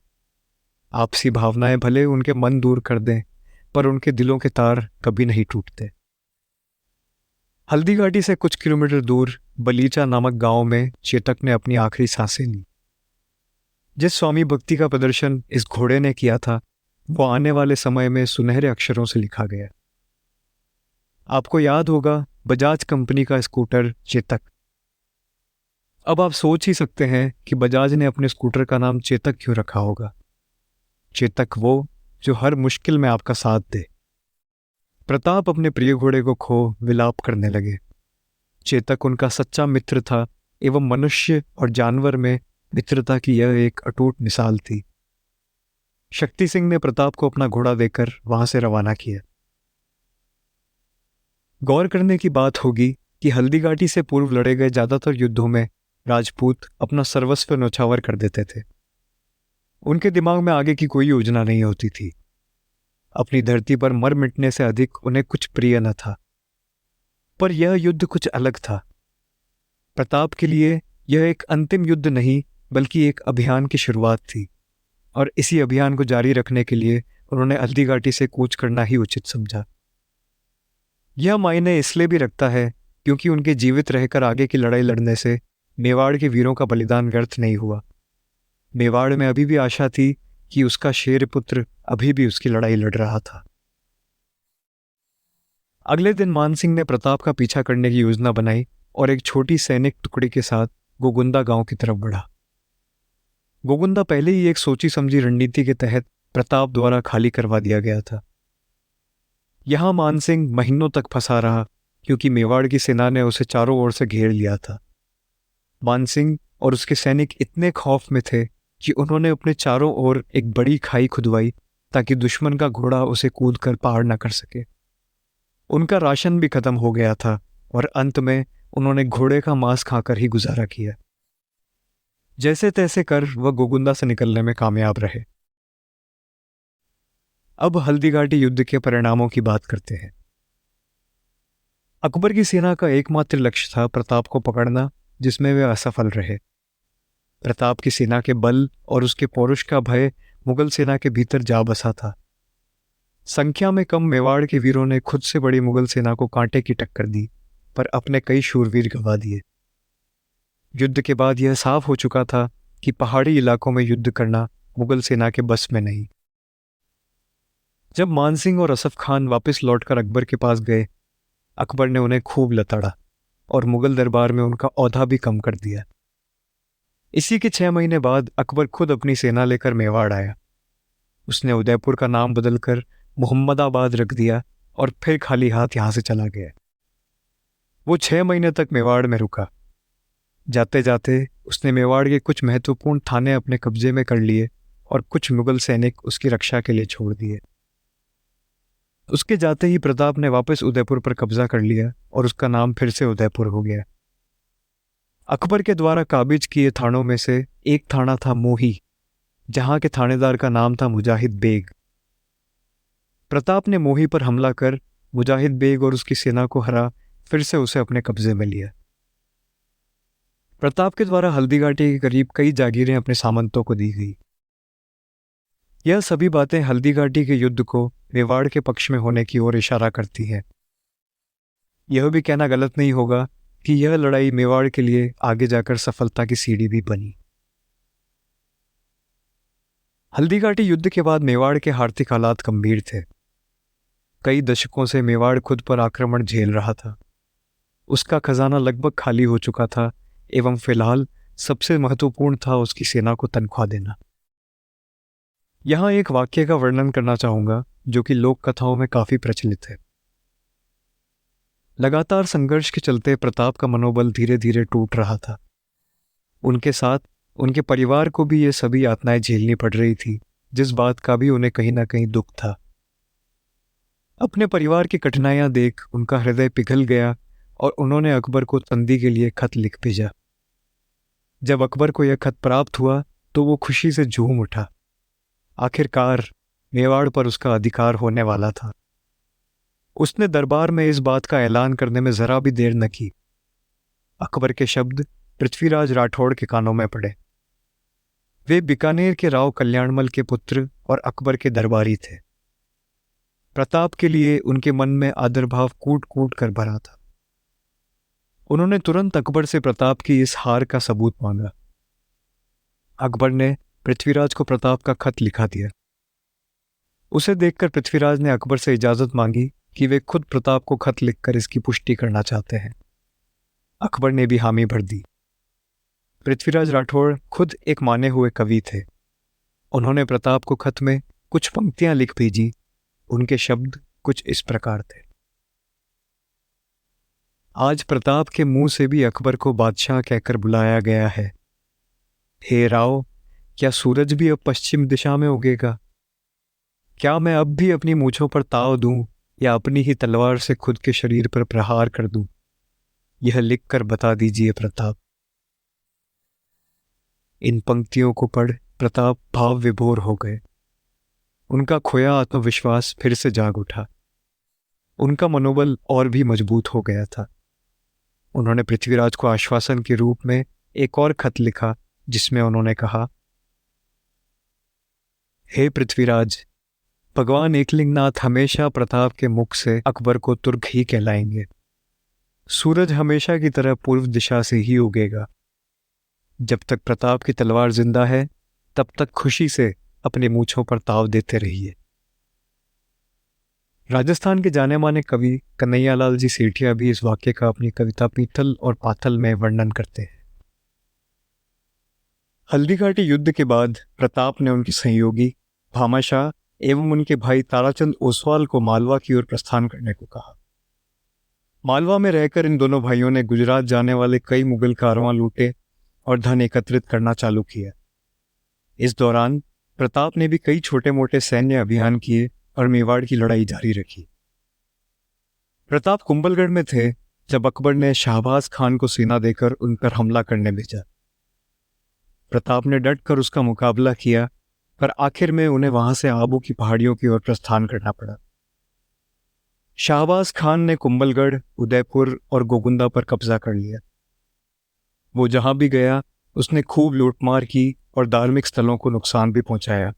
आपसी भावनाएं भले उनके मन दूर कर दें, पर उनके दिलों के तार कभी नहीं टूटते। हल्दीघाटी से कुछ किलोमीटर दूर बलीचा नामक गांव में चेतक ने अपनी आखिरी सांसें ली। जिस स्वामी भक्ति का प्रदर्शन इस घोड़े ने किया था, वो आने वाले समय में सुनहरे अक्षरों से लिखा गया। आपको याद होगा बजाज कंपनी का स्कूटर चेतक। अब आप सोच ही सकते हैं कि बजाज ने अपने स्कूटर का नाम चेतक क्यों रखा होगा। चेतक वो जो हर मुश्किल में आपका साथ दे। प्रताप अपने प्रिय घोड़े को खो विलाप करने लगे। चेतक उनका सच्चा मित्र था एवं मनुष्य और जानवर में मित्रता की यह एक अटूट मिसाल थी। शक्ति सिंह ने प्रताप को अपना घोड़ा देकर वहां से रवाना किया। गौर करने की बात होगी कि हल्दीघाटी से पूर्व लड़े गए ज्यादातर युद्धों में राजपूत अपना सर्वस्व न्यौछावर कर देते थे। उनके दिमाग में आगे की कोई योजना नहीं होती थी। अपनी धरती पर मर मिटने से अधिक उन्हें कुछ प्रिय न था। पर यह युद्ध कुछ अलग था। प्रताप के लिए यह एक अंतिम युद्ध नहीं, बल्कि एक अभियान की शुरुआत थी, और इसी अभियान को जारी रखने के लिए उन्होंने हल्दीघाटी से कूच करना ही उचित समझा। यह मायने इसलिए भी रखता है क्योंकि उनके जीवित रहकर आगे की लड़ाई लड़ने से मेवाड़ के वीरों का बलिदान व्यर्थ नहीं हुआ। मेवाड़ में अभी भी आशा थी कि उसका शेर पुत्र अभी भी उसकी लड़ाई लड़ रहा था। अगले दिन मानसिंह ने प्रताप का पीछा करने की योजना बनाई और एक छोटी सैनिक टुकड़ी के साथ गोगुंदा गांव की तरफ बढ़ा। गोगुंदा पहले ही एक सोची समझी रणनीति के तहत प्रताप द्वारा खाली करवा दिया गया था। यहां मानसिंह महीनों तक फंसा रहा क्योंकि मेवाड़ की सेना ने उसे चारों ओर से घेर लिया था। मानसिंह और उसके सैनिक इतने खौफ में थे कि उन्होंने अपने चारों ओर एक बड़ी खाई खुदवाई ताकि दुश्मन का घोड़ा उसे कूद कर पार न कर सके। उनका राशन भी खत्म हो गया था और अंत में उन्होंने घोड़े का मांस खाकर ही गुजारा किया। जैसे तैसे कर वह गोगुंदा से निकलने में कामयाब रहे। अब हल्दीघाटी युद्ध के परिणामों की बात करते हैं। अकबर की सेना का एकमात्र लक्ष्य था प्रताप को पकड़ना, जिसमें वे असफल रहे। प्रताप की सेना के बल और उसके पौरुष का भय मुगल सेना के भीतर जा बसा था। संख्या में कम मेवाड़ के वीरों ने खुद से बड़ी मुगल सेना को कांटे की टक्कर दी, पर अपने कई शूरवीर गंवा दिए। युद्ध के बाद यह साफ हो चुका था कि पहाड़ी इलाकों में युद्ध करना मुगल सेना के बस में नहीं। जब मानसिंह और असफ खान वापस लौटकर अकबर के पास गए, अकबर ने उन्हें खूब लताड़ा और मुगल दरबार में उनका औहदा भी कम कर दिया। इसी के 6 महीने बाद अकबर खुद अपनी सेना लेकर मेवाड़ आया। उसने उदयपुर का नाम बदलकर मुहम्मदाबाद रख दिया और फिर खाली हाथ यहां से चला गया। वो 6 महीने तक मेवाड़ में रुका। जाते जाते उसने मेवाड़ के कुछ महत्वपूर्ण थाने अपने कब्जे में कर लिए और कुछ मुगल सैनिक उसकी रक्षा के लिए छोड़ दिए। उसके जाते ही प्रताप ने वापस उदयपुर पर कब्जा कर लिया और उसका नाम फिर से उदयपुर हो गया। अकबर के द्वारा काबिज किए थानों में से एक थाना था मोही, जहां के थानेदार का नाम था मुजाहिद बेग। प्रताप ने मोही पर हमला कर मुजाहिद बेग और उसकी सेना को हरा फिर से उसे अपने कब्जे में लिया। प्रताप के द्वारा हल्दीघाटी के करीब कई जागीरें अपने सामंतों को दी गई। यह सभी बातें हल्दीघाटी के युद्ध को मेवाड़ के पक्ष में होने की ओर इशारा करती हैं। यह भी कहना गलत नहीं होगा कि यह लड़ाई मेवाड़ के लिए आगे जाकर सफलता की सीढ़ी भी बनी। हल्दीघाटी युद्ध के बाद मेवाड़ के आर्थिक हालात गंभीर थे। कई दशकों से मेवाड़ खुद पर आक्रमण झेल रहा था। उसका खजाना लगभग खाली हो चुका था एवं फिलहाल सबसे महत्वपूर्ण था उसकी सेना को तनख्वाह देना। यहाँ एक वाक्य का वर्णन करना चाहूंगा जो कि लोक कथाओं में काफी प्रचलित है। लगातार संघर्ष के चलते प्रताप का मनोबल धीरे धीरे टूट रहा था। उनके साथ उनके परिवार को भी ये सभी यातनाएं झेलनी पड़ रही थी, जिस बात का भी उन्हें कहीं ना कहीं दुख था। अपने परिवार की कठिनाइयां देख उनका हृदय पिघल गया और उन्होंने अकबर को संधि के लिए खत लिख भेजा। जब अकबर को यह खत प्राप्त हुआ तो वो खुशी से झूम उठा। आखिरकार मेवाड़ पर उसका अधिकार होने वाला था। उसने दरबार में इस बात का ऐलान करने में जरा भी देर न की। अकबर के शब्द पृथ्वीराज राठौड़ के कानों में पड़े। वे बीकानेर के राव कल्याणमल के पुत्र और अकबर के दरबारी थे। प्रताप के लिए उनके मन में आदर भाव कूट कूट कर भरा था। उन्होंने तुरंत अकबर से प्रताप की इस हार का सबूत मांगा। अकबर ने पृथ्वीराज को प्रताप का खत लिखा दिया। उसे देखकर पृथ्वीराज ने अकबर से इजाजत मांगी कि वे खुद प्रताप को खत लिखकर इसकी पुष्टि करना चाहते हैं। अकबर ने भी हामी भर दी। पृथ्वीराज राठौड़ खुद एक माने हुए कवि थे। उन्होंने प्रताप को खत में कुछ पंक्तियां लिख भेजी। उनके शब्द कुछ इस प्रकार थे। आज प्रताप के मुंह से भी अकबर को बादशाह कहकर बुलाया गया है। हे राव, क्या सूरज भी अब पश्चिम दिशा में उगेगा? क्या मैं अब भी अपनी मूंछों पर ताव दूं या अपनी ही तलवार से खुद के शरीर पर प्रहार कर दूं? यह लिखकर बता दीजिए प्रताप। इन पंक्तियों को पढ़ प्रताप भाव विभोर हो गए। उनका खोया आत्मविश्वास फिर से जाग उठा। उनका मनोबल और भी मजबूत हो गया था। उन्होंने पृथ्वीराज को आश्वासन के रूप में एक और खत लिखा, जिसमें उन्होंने कहा, हे पृथ्वीराज, भगवान एकलिंगनाथ हमेशा प्रताप के मुख से अकबर को तुर्क ही कहलाएंगे। सूरज हमेशा की तरह पूर्व दिशा से ही उगेगा। जब तक प्रताप की तलवार जिंदा है तब तक खुशी से अपने मूंछों पर ताव देते रहिए। राजस्थान के जाने माने कवि कन्हैयालाल जी सेठिया भी इस वाक्य का अपनी कविता पीतल और पाथल में वर्णन करते हैं। हल्दीघाटी युद्ध के बाद प्रताप ने उनके सहयोगी भामाशाह एवं उनके भाई ताराचंद ओसवाल को मालवा की ओर प्रस्थान करने को कहा। मालवा में रहकर इन दोनों भाइयों ने गुजरात जाने वाले कई मुगल कारवां लूटे और धन एकत्रित करना चालू किया। इस दौरान प्रताप ने भी कई छोटे मोटे सैन्य अभियान किए और मेवाड़ की लड़ाई जारी रखी। प्रताप कुंभलगढ़ में थे जब अकबर ने शाहबाज खान को सेना देकर उन पर हमला करने भेजा। प्रताप ने डटकर उसका मुकाबला किया, पर आखिर में उन्हें वहां से आबू की पहाड़ियों की ओर प्रस्थान करना पड़ा। शाहबाज खान ने कुंभलगढ़, उदयपुर और गोगुंदा पर कब्जा कर लिया। वो जहां भी गया उसने खूब लूटमार की और धार्मिक स्थलों को नुकसान भी पहुंचाया।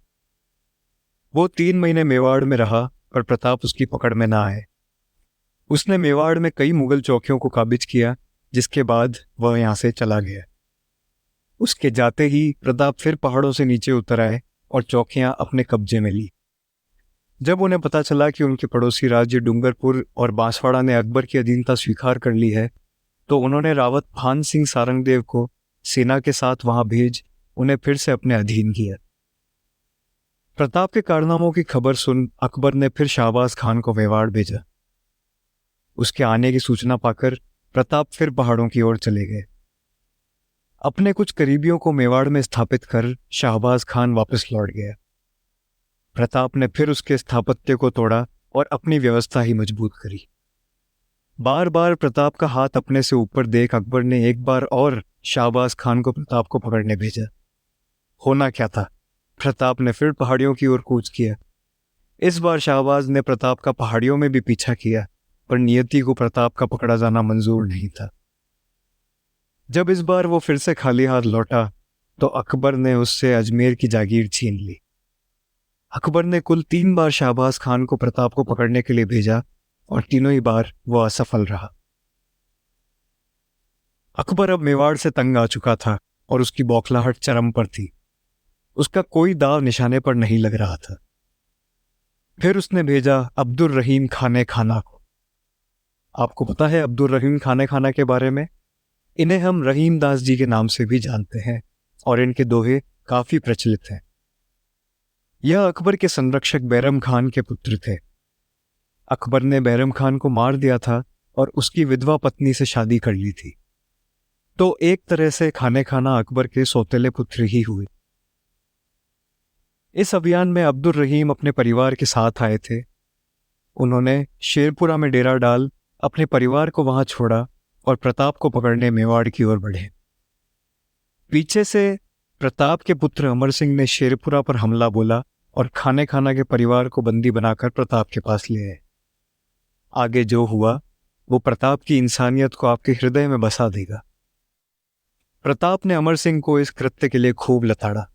वो 3 महीने मेवाड़ में रहा, पर प्रताप उसकी पकड़ में ना आए। उसने मेवाड़ में कई मुगल चौकियों को काबिज किया, जिसके बाद वह यहां से चला गया। उसके जाते ही प्रताप फिर पहाड़ों से नीचे उतर आए और चौकियां अपने कब्जे में ली। जब उन्हें पता चला कि उनके पड़ोसी राज्य डूंगरपुर और बांसवाड़ा ने अकबर की अधीनता स्वीकार कर ली है, तो उन्होंने रावत भान सिंह सारंगदेव को सेना के साथ वहां भेज उन्हें फिर से अपने अधीन किया। प्रताप के कारनामों की खबर सुन अकबर ने फिर शाहबाज खान को मेवाड़ भेजा। उसके आने की सूचना पाकर प्रताप फिर पहाड़ों की ओर चले गए। अपने कुछ करीबियों को मेवाड़ में स्थापित कर शाहबाज खान वापस लौट गया। प्रताप ने फिर उसके स्थापत्य को तोड़ा और अपनी व्यवस्था ही मजबूत करी। बार बार प्रताप का हाथ अपने से ऊपर देख अकबर ने एक बार और शाहबाज खान को प्रताप को पकड़ने भेजा। होना क्या था, प्रताप ने फिर पहाड़ियों की ओर कूच किया। इस बार शाहबाज ने प्रताप का पहाड़ियों में भी पीछा किया, पर नियति को प्रताप का पकड़ा जाना मंजूर नहीं था। जब इस बार वो फिर से खाली हाथ लौटा तो अकबर ने उससे अजमेर की जागीर छीन ली। अकबर ने कुल 3 बार शाहबाज खान को प्रताप को पकड़ने के लिए भेजा और तीनों ही बार वो असफल रहा। अकबर अब मेवाड़ से तंग आ चुका था और उसकी बौखलाहट चरम पर थी। उसका कोई दाव निशाने पर नहीं लग रहा था। फिर उसने भेजा अब्दुल रहीम खाने खाना को। आपको पता है अब्दुल रहीम खाने खाना के बारे में? इन्हें हम रहीम दास जी के नाम से भी जानते हैं और इनके दोहे काफी प्रचलित हैं। यह अकबर के संरक्षक बैरम खान के पुत्र थे। अकबर ने बैरम खान को मार दिया था और उसकी विधवा पत्नी से शादी कर ली थी, तो एक तरह से खाने खाना अकबर के सौतेले पुत्र ही हुए। इस अभियान में अब्दुल रहीम अपने परिवार के साथ आए थे। उन्होंने शेरपुरा में डेरा डाल अपने परिवार को वहां छोड़ा और प्रताप को पकड़ने मेवाड़ की ओर बढ़े। पीछे से प्रताप के पुत्र अमर सिंह ने शेरपुरा पर हमला बोला और खाने खाना के परिवार को बंदी बनाकर प्रताप के पास ले आए। आगे जो हुआ वो प्रताप की इंसानियत को आपके हृदय में बसा देगा। प्रताप ने अमर सिंह को इस कृत्य के लिए खूब लताड़ा।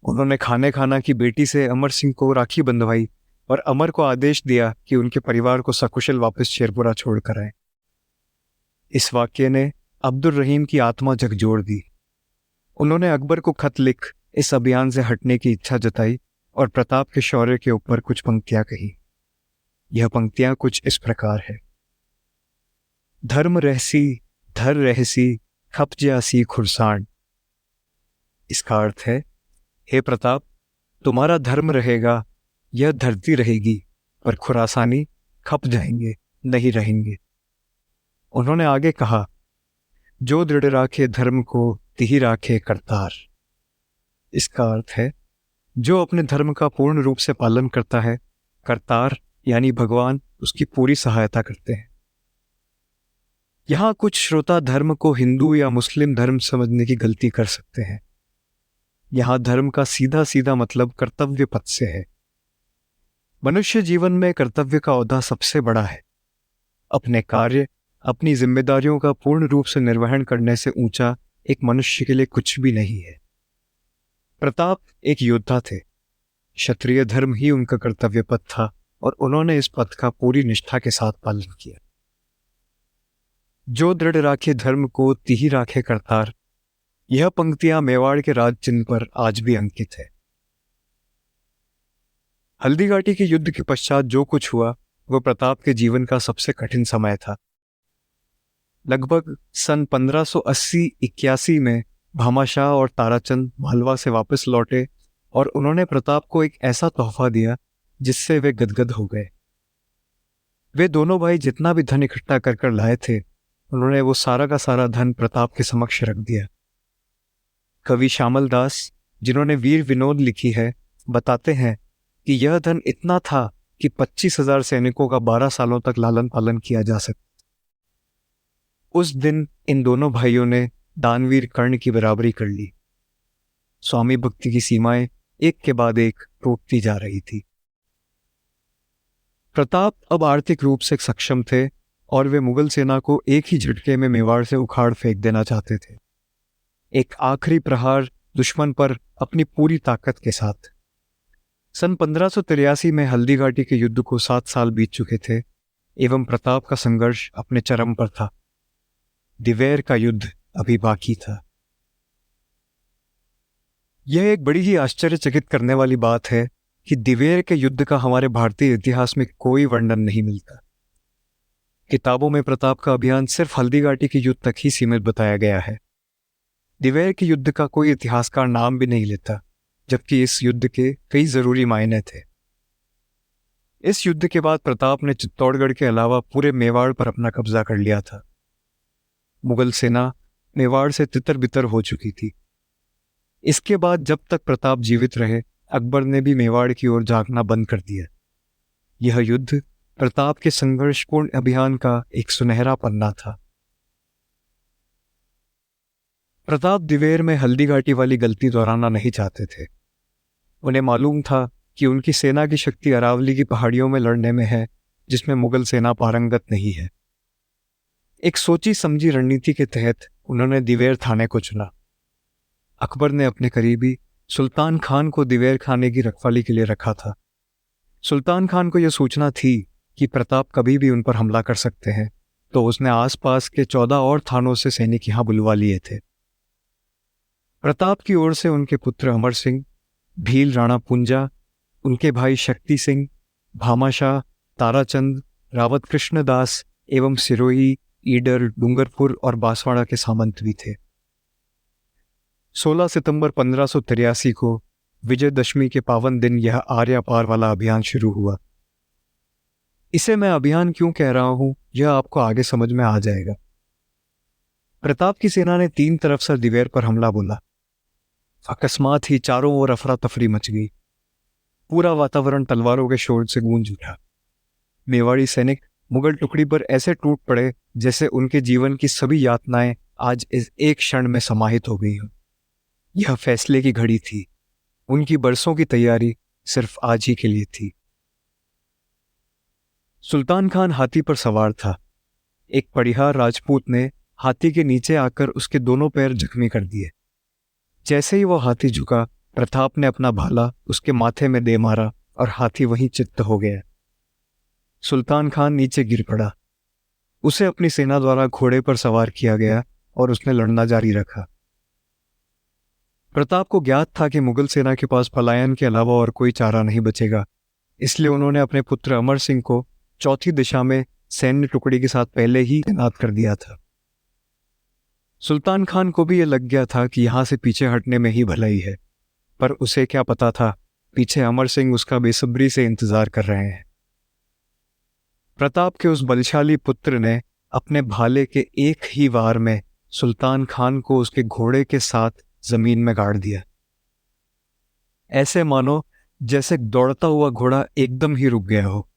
उन्होंने खाने खाना की बेटी से अमर सिंह को राखी बंधवाई और अमर को आदेश दिया कि उनके परिवार को सकुशल वापस शेरपुरा छोड़कर आए। इस वाक्य ने अब्दुल रहीम की आत्मा झकझोर दी। उन्होंने अकबर को खत लिख इस अभियान से हटने की इच्छा जताई और प्रताप के शौर्य के ऊपर कुछ पंक्तियां कही। यह पंक्तियां कुछ इस प्रकार है। धर्म रहसी धर रहसी खप जासी खुरसाण। इसका अर्थ है, हे प्रताप, तुम्हारा धर्म रहेगा, यह धरती रहेगी, पर खुरासानी खप जाएंगे, नहीं रहेंगे। उन्होंने आगे कहा, जो दृढ़ राखे धर्म को तिहि राखे करतार। इसका अर्थ है, जो अपने धर्म का पूर्ण रूप से पालन करता है, करतार यानी भगवान उसकी पूरी सहायता करते हैं। यहां कुछ श्रोता धर्म को हिंदू या मुस्लिम धर्म समझने की गलती कर सकते हैं। यहां धर्म का सीधा सीधा मतलब कर्तव्य पथ से है। मनुष्य जीवन में कर्तव्य का ओहदा सबसे बड़ा है। अपने कार्य, अपनी जिम्मेदारियों का पूर्ण रूप से निर्वहन करने से ऊंचा एक मनुष्य के लिए कुछ भी नहीं है। प्रताप एक योद्धा थे। क्षत्रिय धर्म ही उनका कर्तव्य पथ था और उन्होंने इस पथ का पूरी निष्ठा के साथ पालन किया। जो दृढ़ राखे धर्म को तिहि राखे करतार, यह पंक्तियां मेवाड़ के राज चिन्ह पर आज भी अंकित है। हल्दीघाटी के युद्ध के पश्चात जो कुछ हुआ वह प्रताप के जीवन का सबसे कठिन समय था। लगभग सन 1580-81 में भामाशाह और ताराचंद मालवा से वापस लौटे और उन्होंने प्रताप को एक ऐसा तोहफा दिया जिससे वे गदगद हो गए। वे दोनों भाई जितना भी धन इकट्ठा कर लाए थे, उन्होंने वो सारा का सारा धन प्रताप के समक्ष रख दिया। कवि श्यामल दास, जिन्होंने वीर विनोद लिखी है, बताते हैं कि यह धन इतना था कि 25,000 सैनिकों का 12 सालों तक लालन पालन किया जा सकता। उस दिन इन दोनों भाइयों ने दानवीर कर्ण की बराबरी कर ली। स्वामी भक्ति की सीमाएं एक के बाद एक टूटती जा रही थी। प्रताप अब आर्थिक रूप से सक्षम थे और वे मुगल सेना को एक ही झटके में मेवाड़ से उखाड़ फेंक देना चाहते थे, एक आखिरी प्रहार दुश्मन पर अपनी पूरी ताकत के साथ। सन 1583 में हल्दीघाटी के युद्ध को 7 साल बीत चुके थे एवं प्रताप का संघर्ष अपने चरम पर था। दिवेर का युद्ध अभी बाकी था। यह एक बड़ी ही आश्चर्यचकित करने वाली बात है कि दिवेर के युद्ध का हमारे भारतीय इतिहास में कोई वर्णन नहीं मिलता। किताबों में प्रताप का अभियान सिर्फ हल्दीघाटी के युद्ध तक ही सीमित बताया गया है। दिवेर के युद्ध का कोई इतिहासकार नाम भी नहीं लेता, जबकि इस युद्ध के कई जरूरी मायने थे। इस युद्ध के बाद प्रताप ने चित्तौड़गढ़ के अलावा पूरे मेवाड़ पर अपना कब्जा कर लिया था। मुगल सेना मेवाड़ से तितर बितर हो चुकी थी। इसके बाद जब तक प्रताप जीवित रहे, अकबर ने भी मेवाड़ की ओर झांकना बंद कर दिया। यह युद्ध प्रताप के संघर्षपूर्ण अभियान का एक सुनहरा पन्ना था। प्रताप दिवेर में हल्दीघाटी वाली गलती दोहराना नहीं चाहते थे। उन्हें मालूम था कि उनकी सेना की शक्ति अरावली की पहाड़ियों में लड़ने में है, जिसमें मुगल सेना पारंगत नहीं है। एक सोची समझी रणनीति के तहत उन्होंने दिवेर थाने को चुना। अकबर ने अपने करीबी सुल्तान खान को दिवेर खाने की रखवाली के लिए रखा था। सुल्तान खान को यह सूचना थी कि प्रताप कभी भी उन पर हमला कर सकते हैं, तो उसने आसपास के 14 और थानों से सैनिक यहां बुलवा लिए थे। प्रताप की ओर से उनके पुत्र अमर सिंह, भील राणा पुंजा, उनके भाई शक्ति सिंह, भामाशाह, ताराचंद, रावत कृष्णदास एवं सिरोही, ईडर, डूंगरपुर और बांसवाड़ा के सामंत भी थे। 16 सितंबर 1583 को विजयदशमी के पावन दिन यह आर्या पार वाला अभियान शुरू हुआ। इसे मैं अभियान क्यों कह रहा हूं, यह आपको आगे समझ में आ जाएगा। प्रताप की सेना ने 3 तरफ से दिवेर पर हमला बोला। अकस्मात ही चारों ओर अफरा तफरी मच गई। पूरा वातावरण तलवारों के शोर से गूंज उठा। मेवाड़ी सैनिक मुगल टुकड़ी पर ऐसे टूट पड़े जैसे उनके जीवन की सभी यातनाएं आज इस एक क्षण में समाहित हो गई हों। यह फैसले की घड़ी थी। उनकी बरसों की तैयारी सिर्फ आज ही के लिए थी। सुल्तान खान हाथी पर सवार था। एक पड़िहार राजपूत ने हाथी के नीचे आकर उसके दोनों पैर जख्मी कर दिए। जैसे ही वो हाथी झुका, प्रताप ने अपना भाला उसके माथे में दे मारा और हाथी वहीं चित्त हो गया। सुल्तान खान नीचे गिर पड़ा। उसे अपनी सेना द्वारा घोड़े पर सवार किया गया और उसने लड़ना जारी रखा। प्रताप को ज्ञात था कि मुगल सेना के पास पलायन के अलावा और कोई चारा नहीं बचेगा, इसलिए उन्होंने अपने पुत्र अमर सिंह को चौथी दिशा में सैन्य टुकड़ी के साथ पहले ही तैनात कर दिया था। सुल्तान खान को भी यह लग गया था कि यहां से पीछे हटने में ही भलाई है, पर उसे क्या पता था पीछे अमर सिंह उसका बेसब्री से इंतजार कर रहे हैं। प्रताप के उस बलशाली पुत्र ने अपने भाले के एक ही वार में सुल्तान खान को उसके घोड़े के साथ जमीन में गाड़ दिया। ऐसे मानो जैसे दौड़ता हुआ घोड़ा एकदम ही रुक गया हो।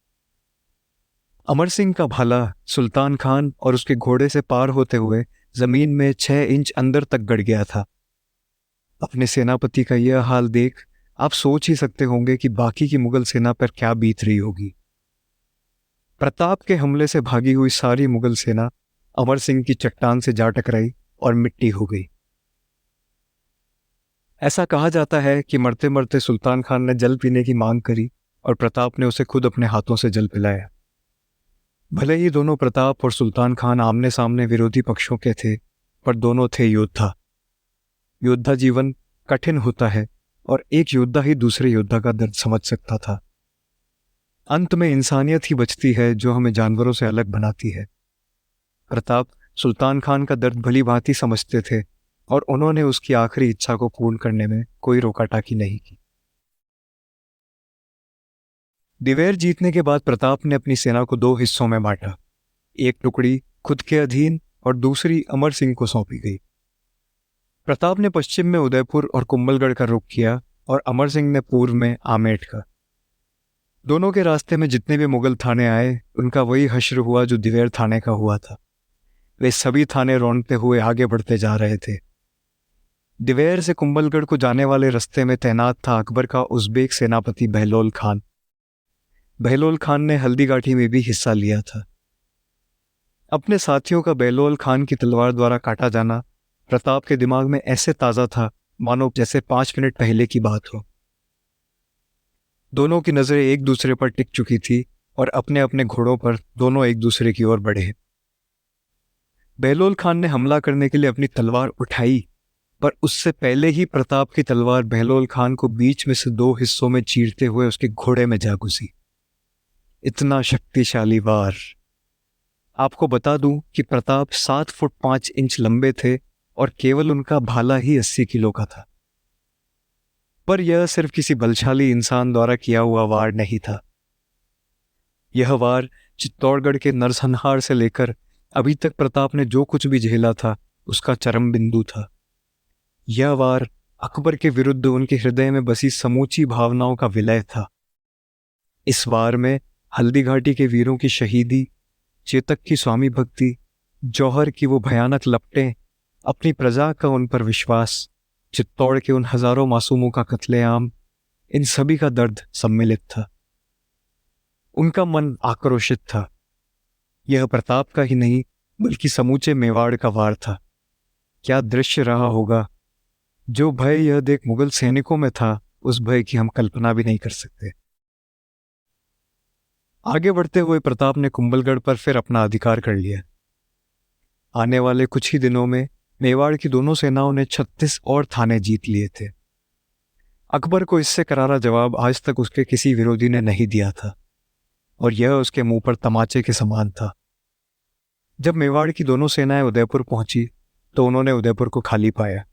अमर सिंह का भाला सुल्तान खान और उसके घोड़े से पार होते हुए जमीन में 6 इंच अंदर तक गड़ गया था। अपने सेनापति का यह हाल देख आप सोच ही सकते होंगे कि बाकी की मुगल सेना पर क्या बीत रही होगी। प्रताप के हमले से भागी हुई सारी मुगल सेना अमर सिंह की चट्टान से जा टकराई और मिट्टी हो गई। ऐसा कहा जाता है कि मरते मरते सुल्तान खान ने जल पीने की मांग करी और प्रताप ने उसे खुद अपने हाथों से जल पिलाया। भले ही दोनों प्रताप और सुल्तान खान आमने सामने विरोधी पक्षों के थे, पर दोनों थे योद्धा। योद्धा जीवन कठिन होता है और एक योद्धा ही दूसरे योद्धा का दर्द समझ सकता था। अंत में इंसानियत ही बचती है जो हमें जानवरों से अलग बनाती है। प्रताप सुल्तान खान का दर्द भली भांति समझते थे और उन्होंने उसकी आखिरी इच्छा को पूर्ण करने में कोई रोकाटाकी नहीं की। दिवेर जीतने के बाद प्रताप ने अपनी सेना को 2 हिस्सों में बांटा। एक टुकड़ी खुद के अधीन और दूसरी अमर सिंह को सौंपी गई। प्रताप ने पश्चिम में उदयपुर और कुंभलगढ़ का रुख किया और अमर सिंह ने पूर्व में आमेठ का। दोनों के रास्ते में जितने भी मुगल थाने आए, उनका वही हश्र हुआ जो दिवेर थाने का हुआ था। वे सभी थाने रौंदते हुए आगे बढ़ते जा रहे थे। दिवेर से कुंभलगढ़ को जाने वाले रास्ते में तैनात था अकबर का उज़्बेक सेनापति बहलोल खान। बहलोल खान ने हल्दीघाटी में भी हिस्सा लिया था। अपने साथियों का बहलोल खान की तलवार द्वारा काटा जाना प्रताप के दिमाग में ऐसे ताज़ा था मानो जैसे 5 मिनट पहले की बात हो। दोनों की नजरें एक दूसरे पर टिक चुकी थी और अपने अपने घोड़ों पर दोनों एक दूसरे की ओर बढ़े। बहलोल खान ने हमला करने के लिए अपनी तलवार उठाई, पर उससे पहले ही प्रताप की तलवार बहलोल खान को बीच में से 2 हिस्सों में चीरते हुए उसके घोड़े में जा घुसी। इतना शक्तिशाली वार। आपको बता दूं कि प्रताप 7 फुट 5 इंच लंबे थे और केवल उनका भाला ही 80 किलो का था। पर यह सिर्फ किसी बलशाली इंसान द्वारा किया हुआ वार नहीं था। यह वार चित्तौड़गढ़ के नरसंहार से लेकर अभी तक प्रताप ने जो कुछ भी झेला था उसका चरम बिंदु था। यह वार अकबर के विरुद्ध उनके हृदय में बसी समूची भावनाओं का विलय था। इस वार में हल्दीघाटी के वीरों की शहीदी, चेतक की स्वामी भक्ति, जौहर की वो भयानक लपटें, अपनी प्रजा का उन पर विश्वास, चित्तौड़ के उन हजारों मासूमों का कत्लेआम, इन सभी का दर्द सम्मिलित था। उनका मन आक्रोशित था। यह प्रताप का ही नहीं बल्कि समूचे मेवाड़ का वार था। क्या दृश्य रहा होगा। जो भय यह देख मुगल सैनिकों में था, उस भय की हम कल्पना भी नहीं कर सकते। आगे बढ़ते हुए प्रताप ने कुंभलगढ़ पर फिर अपना अधिकार कर लिया। आने वाले कुछ ही दिनों में मेवाड़ की दोनों सेनाओं ने 36 और थाने जीत लिए थे। अकबर को इससे करारा जवाब आज तक उसके किसी विरोधी ने नहीं दिया था, और यह उसके मुंह पर तमाचे के समान था। जब मेवाड़ की दोनों सेनाएं उदयपुर पहुंची तो उन्होंने उदयपुर को खाली पाया।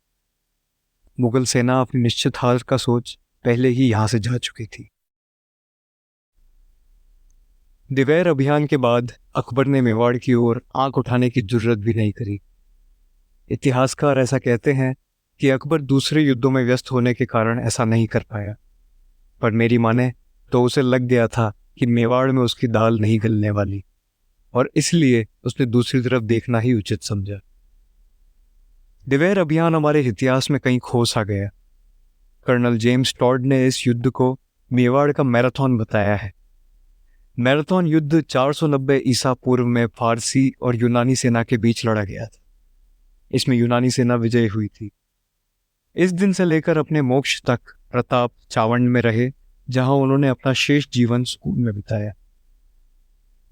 मुगल सेना अपनी निश्चित हार का सोच पहले ही यहां से जा चुकी थी। दिवेर अभियान के बाद अकबर ने मेवाड़ की ओर आंख उठाने की जुर्रत भी नहीं करी। इतिहासकार ऐसा कहते हैं कि अकबर दूसरे युद्धों में व्यस्त होने के कारण ऐसा नहीं कर पाया, पर मेरी माने तो उसे लग गया था कि मेवाड़ में उसकी दाल नहीं गलने वाली, और इसलिए उसने दूसरी तरफ देखना ही उचित समझा। दिवेर अभियान हमारे इतिहास में कहीं खो सा गया। कर्नल जेम्स टॉड ने इस युद्ध को मेवाड़ का मैराथन बताया है। मैराथन युद्ध 490 ईसा पूर्व में फारसी और यूनानी सेना के बीच लड़ा गया था। इसमें यूनानी सेना विजयी हुई थी। इस दिन से लेकर अपने मोक्ष तक प्रताप चावंड में रहे, जहां उन्होंने अपना शेष जीवन सुकून में बिताया।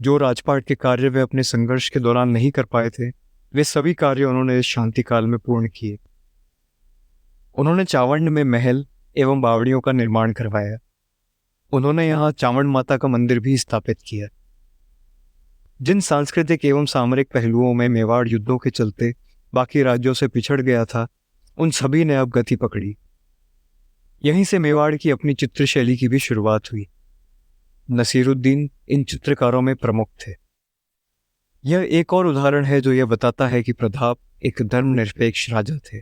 जो राजपाट के कार्य वे अपने संघर्ष के दौरान नहीं कर पाए थे, वे सभी कार्य उन्होंने इस शांति काल में पूर्ण किए। उन्होंने चावंड में महल एवं बावड़ियों का निर्माण करवाया। उन्होंने यहाँ चावंड माता का मंदिर भी स्थापित किया। जिन सांस्कृतिक एवं सामरिक पहलुओं में मेवाड़ युद्धों के चलते बाकी राज्यों से पिछड़ गया था, उन सभी ने अब गति पकड़ी। यहीं से मेवाड़ की अपनी चित्रशैली की भी शुरुआत हुई। नसीरुद्दीन इन चित्रकारों में प्रमुख थे। यह एक और उदाहरण है जो यह बताता है कि प्रताप एक धर्मनिरपेक्ष राजा थे।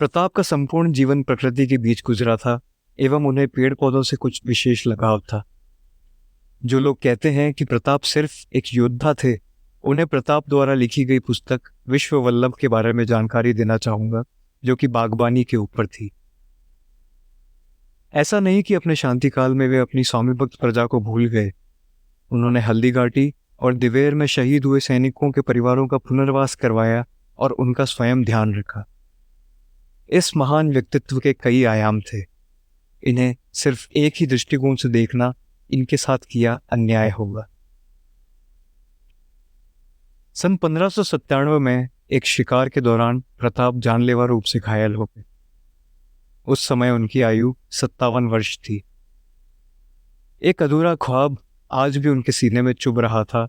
प्रताप का संपूर्ण जीवन प्रकृति के बीच गुजरा था एवं उन्हें पेड़ पौधों से कुछ विशेष लगाव था। जो लोग कहते हैं कि प्रताप सिर्फ एक योद्धा थे, उन्हें प्रताप द्वारा लिखी गई पुस्तक विश्व वल्लभ के बारे में जानकारी देना चाहूंगा, जो कि बागबानी के ऊपर थी। ऐसा नहीं कि अपने शांतिकाल में वे अपनी स्वामीभक्त प्रजा को भूल गए। उन्होंने हल्दीघाटी और दिवेर में शहीद हुए सैनिकों के परिवारों का पुनर्वास करवाया और उनका स्वयं ध्यान रखा। इस महान व्यक्तित्व के कई आयाम थे। इन्हें सिर्फ एक ही दृष्टिकोण से देखना इनके साथ किया अन्याय होगा। सन 1597 में एक शिकार के दौरान प्रताप जानलेवा रूप से घायल हो गए। उस समय उनकी आयु 57 वर्ष थी। एक अधूरा ख्वाब आज भी उनके सीने में चुभ रहा था,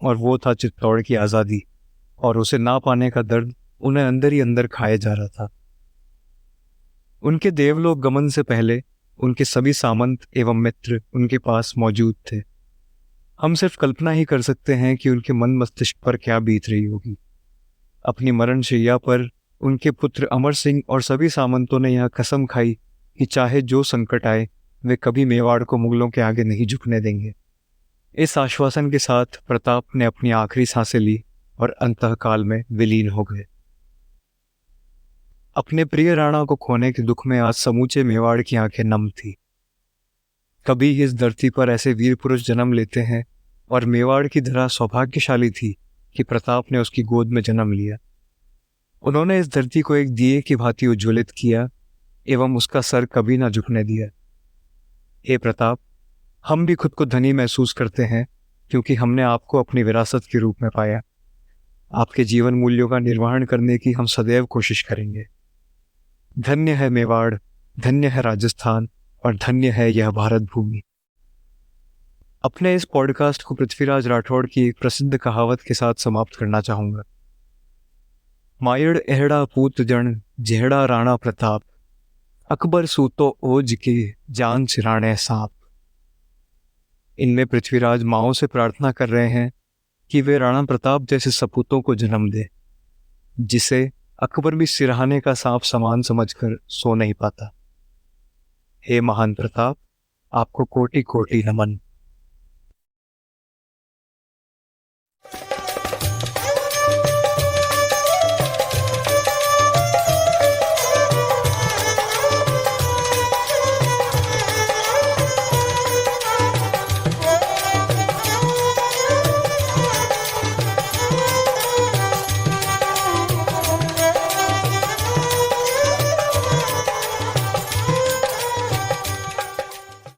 और वो था चित्तौड़ की आज़ादी, और उसे ना पाने का दर्द उन्हें अंदर ही अंदर खाए जा रहा था। उनके देवलोक गमन से पहले उनके सभी सामंत एवं मित्र उनके पास मौजूद थे। हम सिर्फ कल्पना ही कर सकते हैं कि उनके मन मस्तिष्क पर क्या बीत रही होगी। अपनी मरणशैया पर उनके पुत्र अमर सिंह और सभी सामंतों ने यह कसम खाई कि चाहे जो संकट आए, वे कभी मेवाड़ को मुगलों के आगे नहीं झुकने देंगे। इस आश्वासन के साथ प्रताप ने अपनी आखिरी सांसें ली और अंतकाल में विलीन हो गए। अपने प्रिय राणा को खोने के दुख में आज समूचे मेवाड़ की आंखें नम थी। कभी इस धरती पर ऐसे वीर पुरुष जन्म लेते हैं, और मेवाड़ की धरा सौभाग्यशाली थी कि प्रताप ने उसकी गोद में जन्म लिया। उन्होंने इस धरती को एक दिए की भांति उज्ज्वलित किया एवं उसका सर कभी ना झुकने दिया। हे प्रताप, हम भी खुद को धनी महसूस करते हैं क्योंकि हमने आपको अपनी विरासत के रूप में पाया। आपके जीवन मूल्यों का निर्वहन करने की हम सदैव कोशिश करेंगे। धन्य है मेवाड़, धन्य है राजस्थान, और धन्य है यह भारत भूमि। अपने इस पॉडकास्ट को पृथ्वीराज राठौड़ की एक प्रसिद्ध कहावत के साथ समाप्त करना चाहूंगा। मायड़ एहड़ा पूत जन जेहड़ा राणा प्रताप, अकबर सूतो ओज के जान सिराणे सांप। इनमें पृथ्वीराज माओ से प्रार्थना कर रहे हैं कि वे राणा प्रताप जैसे सपूतों को जन्म दे, जिसे अकबर भी सिरहाने का सांप समान समझकर सो नहीं पाता। हे महान प्रताप, आपको कोटि कोटि नमन।